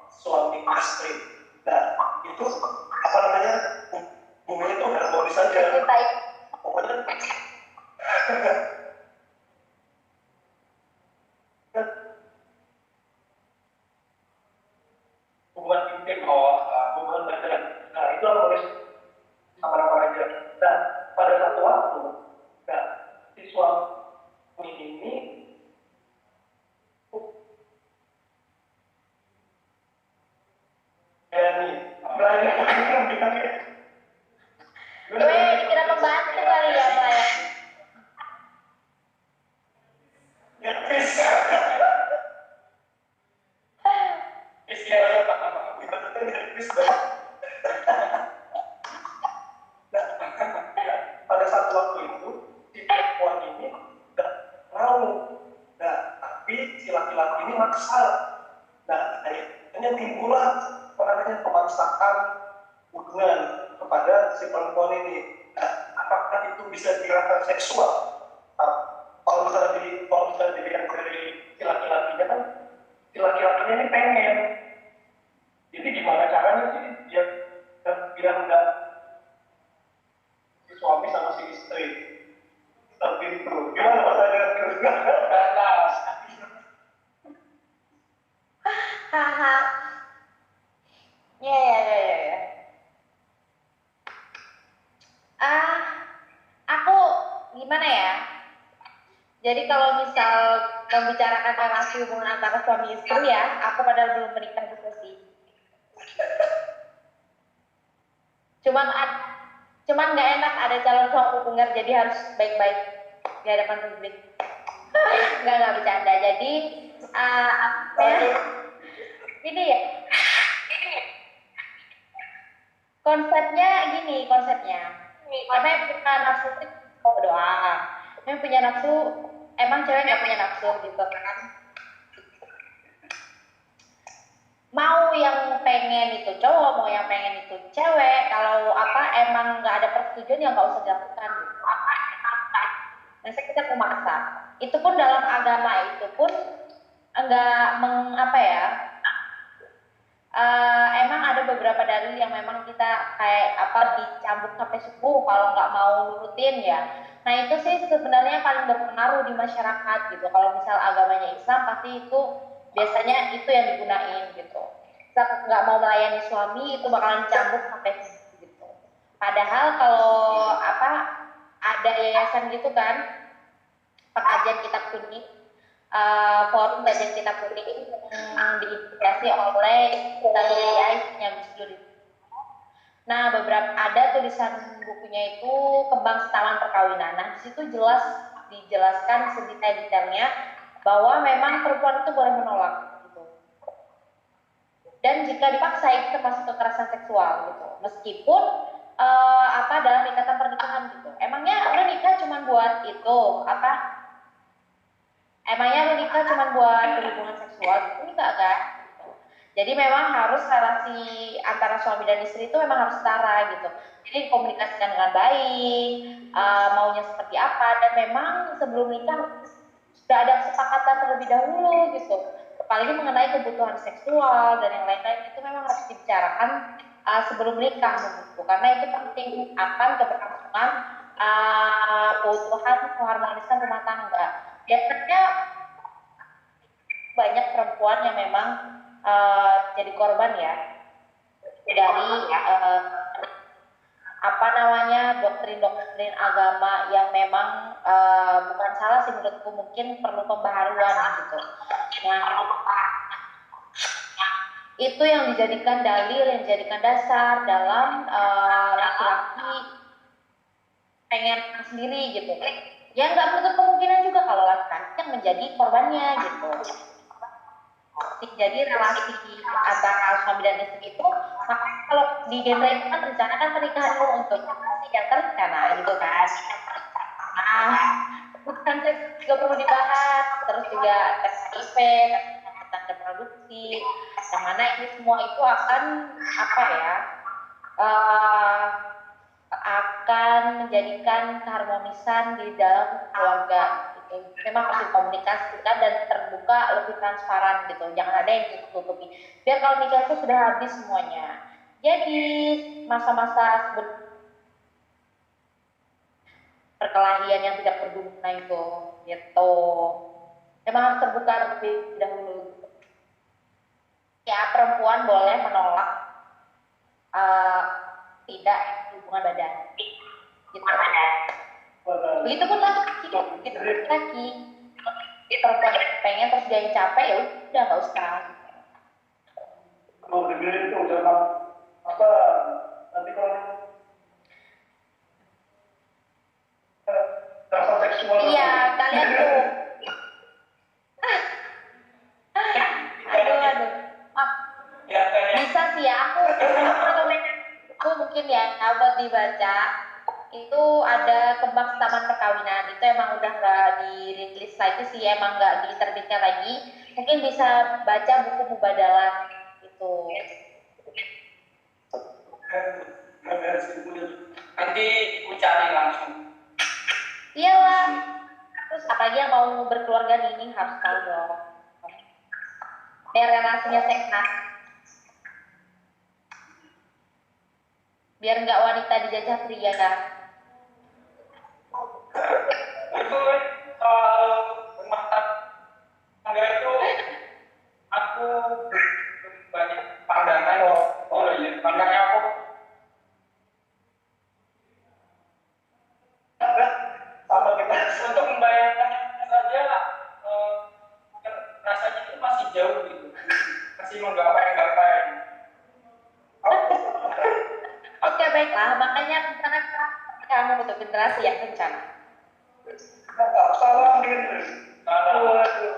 suami istri. Nah, itu apa namanya? Hubungannya itu harmonis saja. Pokoknya hubungan intim, hubungan badan. Nah, itu harmonis sama-sama aja. Nah, pada satu waktu, nah, si suami ini berani Dikira pembantu kali ya Pak ya. Istilahnya Pak. Pada satu waktu itu si perempuan ini nggak mau, nah tapi si laki-laki ini maksa. apa namanya pemaksaan hubungan kepada si perempuan ini. Nah, apakah itu bisa dikatakan seksual? Nah, kalau misalnya dilihat dari laki-lakinya kan, si laki-lakinya ini pengen. Jadi gimana caranya sih dia bilang enggak si suami sama si istri? Seperti itu. Gimana pertanyaannya? Batas. Haha. Ya. Aku gimana ya? Jadi kalau misal membicarakan relasi hubungan antara suami istri ya, aku padahal belum menikah juga sih. Cuman nggak enak ada calon suami pendengar, jadi harus baik-baik di hadapan publik. Nggak bercanda. Jadi ini ya, konsepnya. Karena yang punya nafsu itu doa. Yang punya nafsu, emang cewek nggak punya nafsu gitu kan? Mau yang pengen itu cowok, mau yang pengen itu cewek, kalau emang nggak ada persetujuan ya nggak usah dilakukan gitu. Nah, kita memaksa. Itu pun dalam agama itu pun enggak emang ada beberapa dalil yang memang kita dicambuk sampai subuh kalau nggak mau nurutin ya. Nah itu sih sebenarnya paling berpengaruh di masyarakat gitu. Kalau misal agamanya Islam pasti itu biasanya itu yang digunain gitu. Misal nggak mau melayani suami itu bakalan dicambuk sampai subuh gitu. Padahal kalau ada yayasan gitu kan, pengajian kitab kuning, forum kajian kitab kuning diinisiasi oleh Kiai Gus Dur. Nah, beberapa ada tulisan bukunya itu Kembang Setaman Perkawinan. Nah, di situ jelas dijelaskan sedetail-detailnya bahwa memang perempuan itu boleh menolak gitu. Dan jika dipaksa itu termasuk kekerasan seksual gitu. Meskipun dalam ikatan pernikahan gitu. Emangnya lo nikah cuma buat itu Emangnya lo nikah cuma buat berhubungan seksual gitu? Enggak kan? Jadi memang harus relasi antara suami dan istri itu memang harus setara gitu. Jadi dikomunikasikan dengan baik, maunya seperti apa, dan memang sebelum nikah sudah ada kesepakatan terlebih dahulu gitu. Apalagi mengenai kebutuhan seksual dan yang lain-lain itu memang harus dibicarakan sebelum nikah gitu. Karena itu penting akan keberlangsungan keutuhan keharmonisan rumah tangga. Biasanya banyak perempuan yang memang jadi korban ya dari doktrin-doktrin agama yang memang bukan salah sih menurutku, mungkin perlu pembaharuan gitu. Nah, itu yang dijadikan dalil, yang dijadikan dasar dalam laki-laki pengen sendiri gitu. Ya nggak menutup kemungkinan juga kalau laki-laki yang menjadi korbannya gitu. Jadi relasi antara suami dan istri itu, makanya kalau di genre itu kan rencanakan pernikahan dulu untuk yang terencana gitu kan. Kebutuhan seks juga perlu dibahas, terus juga tes HIV, tentang reproduksi, yang mana ini semua itu akan akan menjadikan keharmonisan di dalam keluarga gitu. Memang harus dikomunikasikan dan terbuka, lebih transparan gitu. Jangan ada yang ditutupi. Biar kalau nikah itu sudah habis semuanya. Jadi masa-masa perkelahian yang tidak berguna itu gitu. Memang harus terbuka lebih dahulu. Ya, perempuan boleh menolak tidak hubungan badan gitu. Begitu pun laki, perempuan pengen terus dia yang capek ya udah nggak usah. Kalau dibilang itu udah nanti kalau rasa seksual. Iya, kalian tuh. Aduh. Bisa sih ya, aku mungkin ya buat dibaca. Itu ada Kembang Taman Perkawinan, itu emang udah nggak dirilis lagi sih, emang nggak diterbitkan lagi. Mungkin bisa baca buku Mubadalah itu. harus tahu dong. Biar relasinya sehat. Biar nggak wanita dijajah pria. Itu soal rumah tangga itu aku banyak pandangan. Oh iya, pandangan aku sama kita. untuk membayangkannya saja rasanya itu masih jauh gitu, masih menggapai-gapai. Oke, baiklah. Makanya rencana kamu untuk generasi yang rencana. Nggak salah gitu. Kalau Waduh,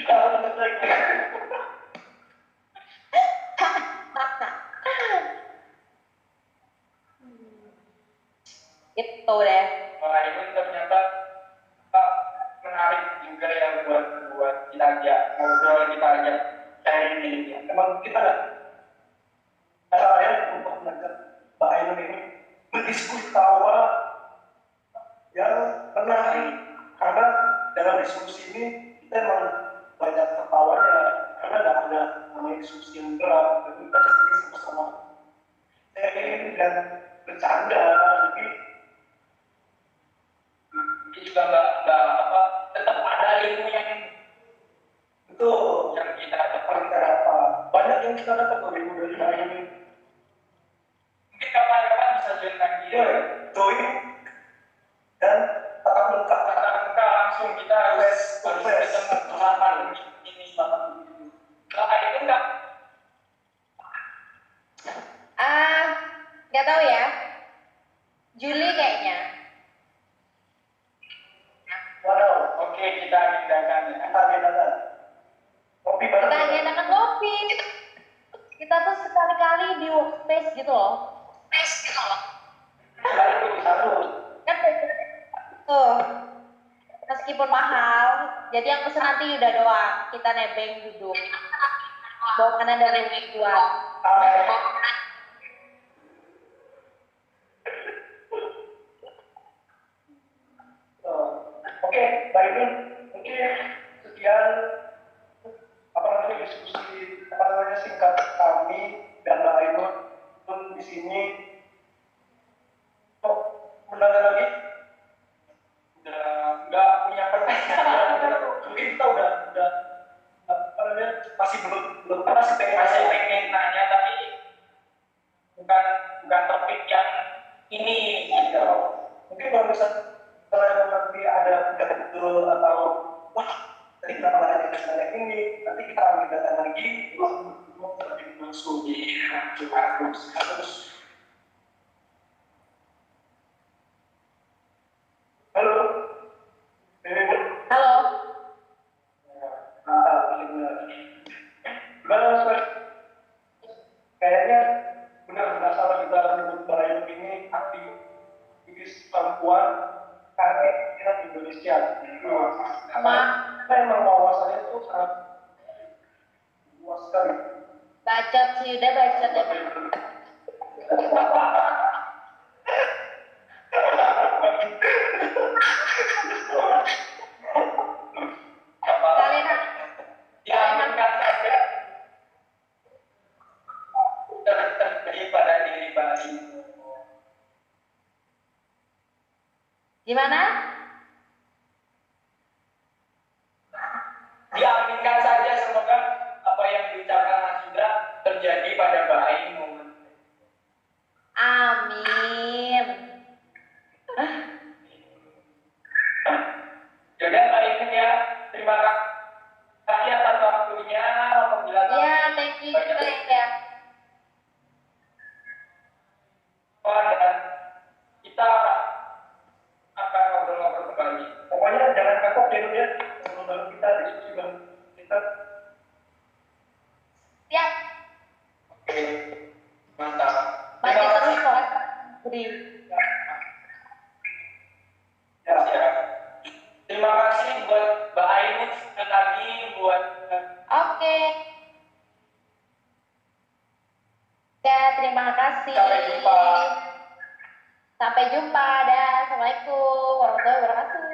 salah lagi. Itu deh. itu ternyata menarik juga ya buat kita ajak ngobrol, kita ajak sharing ini. Emang kita ada cara ya untuk mengajak Mbak Ainun ini berdiskusi tawa yang menarik, karena dalam diskusi ini kita emang banyak tertawanya, karena nggak ada namanya diskusi yang berat, dan kita diskusi bersama sharing dan bercanda. Jadi Ini juga nggak apa, tetap ada ilmu yang betul yang kita dapat. kita dapat banyak yang kita dapat dari Mbak Ainun. Mungkin kapan-kapan bisa join lagi ya. Join dan tetap lengkap. Kita langsung kita harus ketemu selama ini. Kalau itu enggak Nggak tahu ya. Juli kayaknya. Waduh, oke, kita agendakan ya. kita agendakan kopi bareng. Kita agendakan kopi. Kita tuh sekali-kali di workspace gitu loh. Harus. Kan tuh. Meskipun mahal, jadi yang pesen nanti udah doang. Kita nebeng duduk. Bawa kanan dari tujuan. Oke, baik Nun. Mungkin sekian diskusi singkat kami dan Mbak Ainun di sini. Benar lagi? Udah nggak punya pertanyaan. Mungkin kita udah masih belum masih pengen nanya, tapi bukan topik yang ini gitu. Mungkin kalau misalnya nanti ada betul atau wah tadi kenapa nggak ada misalnya ini, nanti kita ambil data lagi mau lebih langsung harus. Halo. Halo. Gimana, kayaknya benar nggak salah kita menyebut Barayun ini aktivis perempuan karir Indonesia. Kita emang wawasannya itu sangat luas sekali. Bacot sih, udah bacot ya. Kalian terjadi pada diri Bali. gimana? Diaminkan saja, semoga apa yang diucapkan Mas Indra terjadi pada Mbak Ainun. Amin. Jadi Mbak Ainun ya, terima kasih atas waktunya. Apabila Ya, thank you juga ya. dan kita akan ngobrol-ngobrol kembali. Pokoknya jangan kapok ya, kalau kita diskusi bareng kita. Siap. Oke, mantap. Maju Terima terus kasih. kok. Budi. Ya. Terima kasih buat Mbak Ainun sekali lagi buat Oke. Ya, terima kasih. Sampai jumpa. Sampai jumpa. Dan Assalamualaikum warahmatullahi wabarakatuh.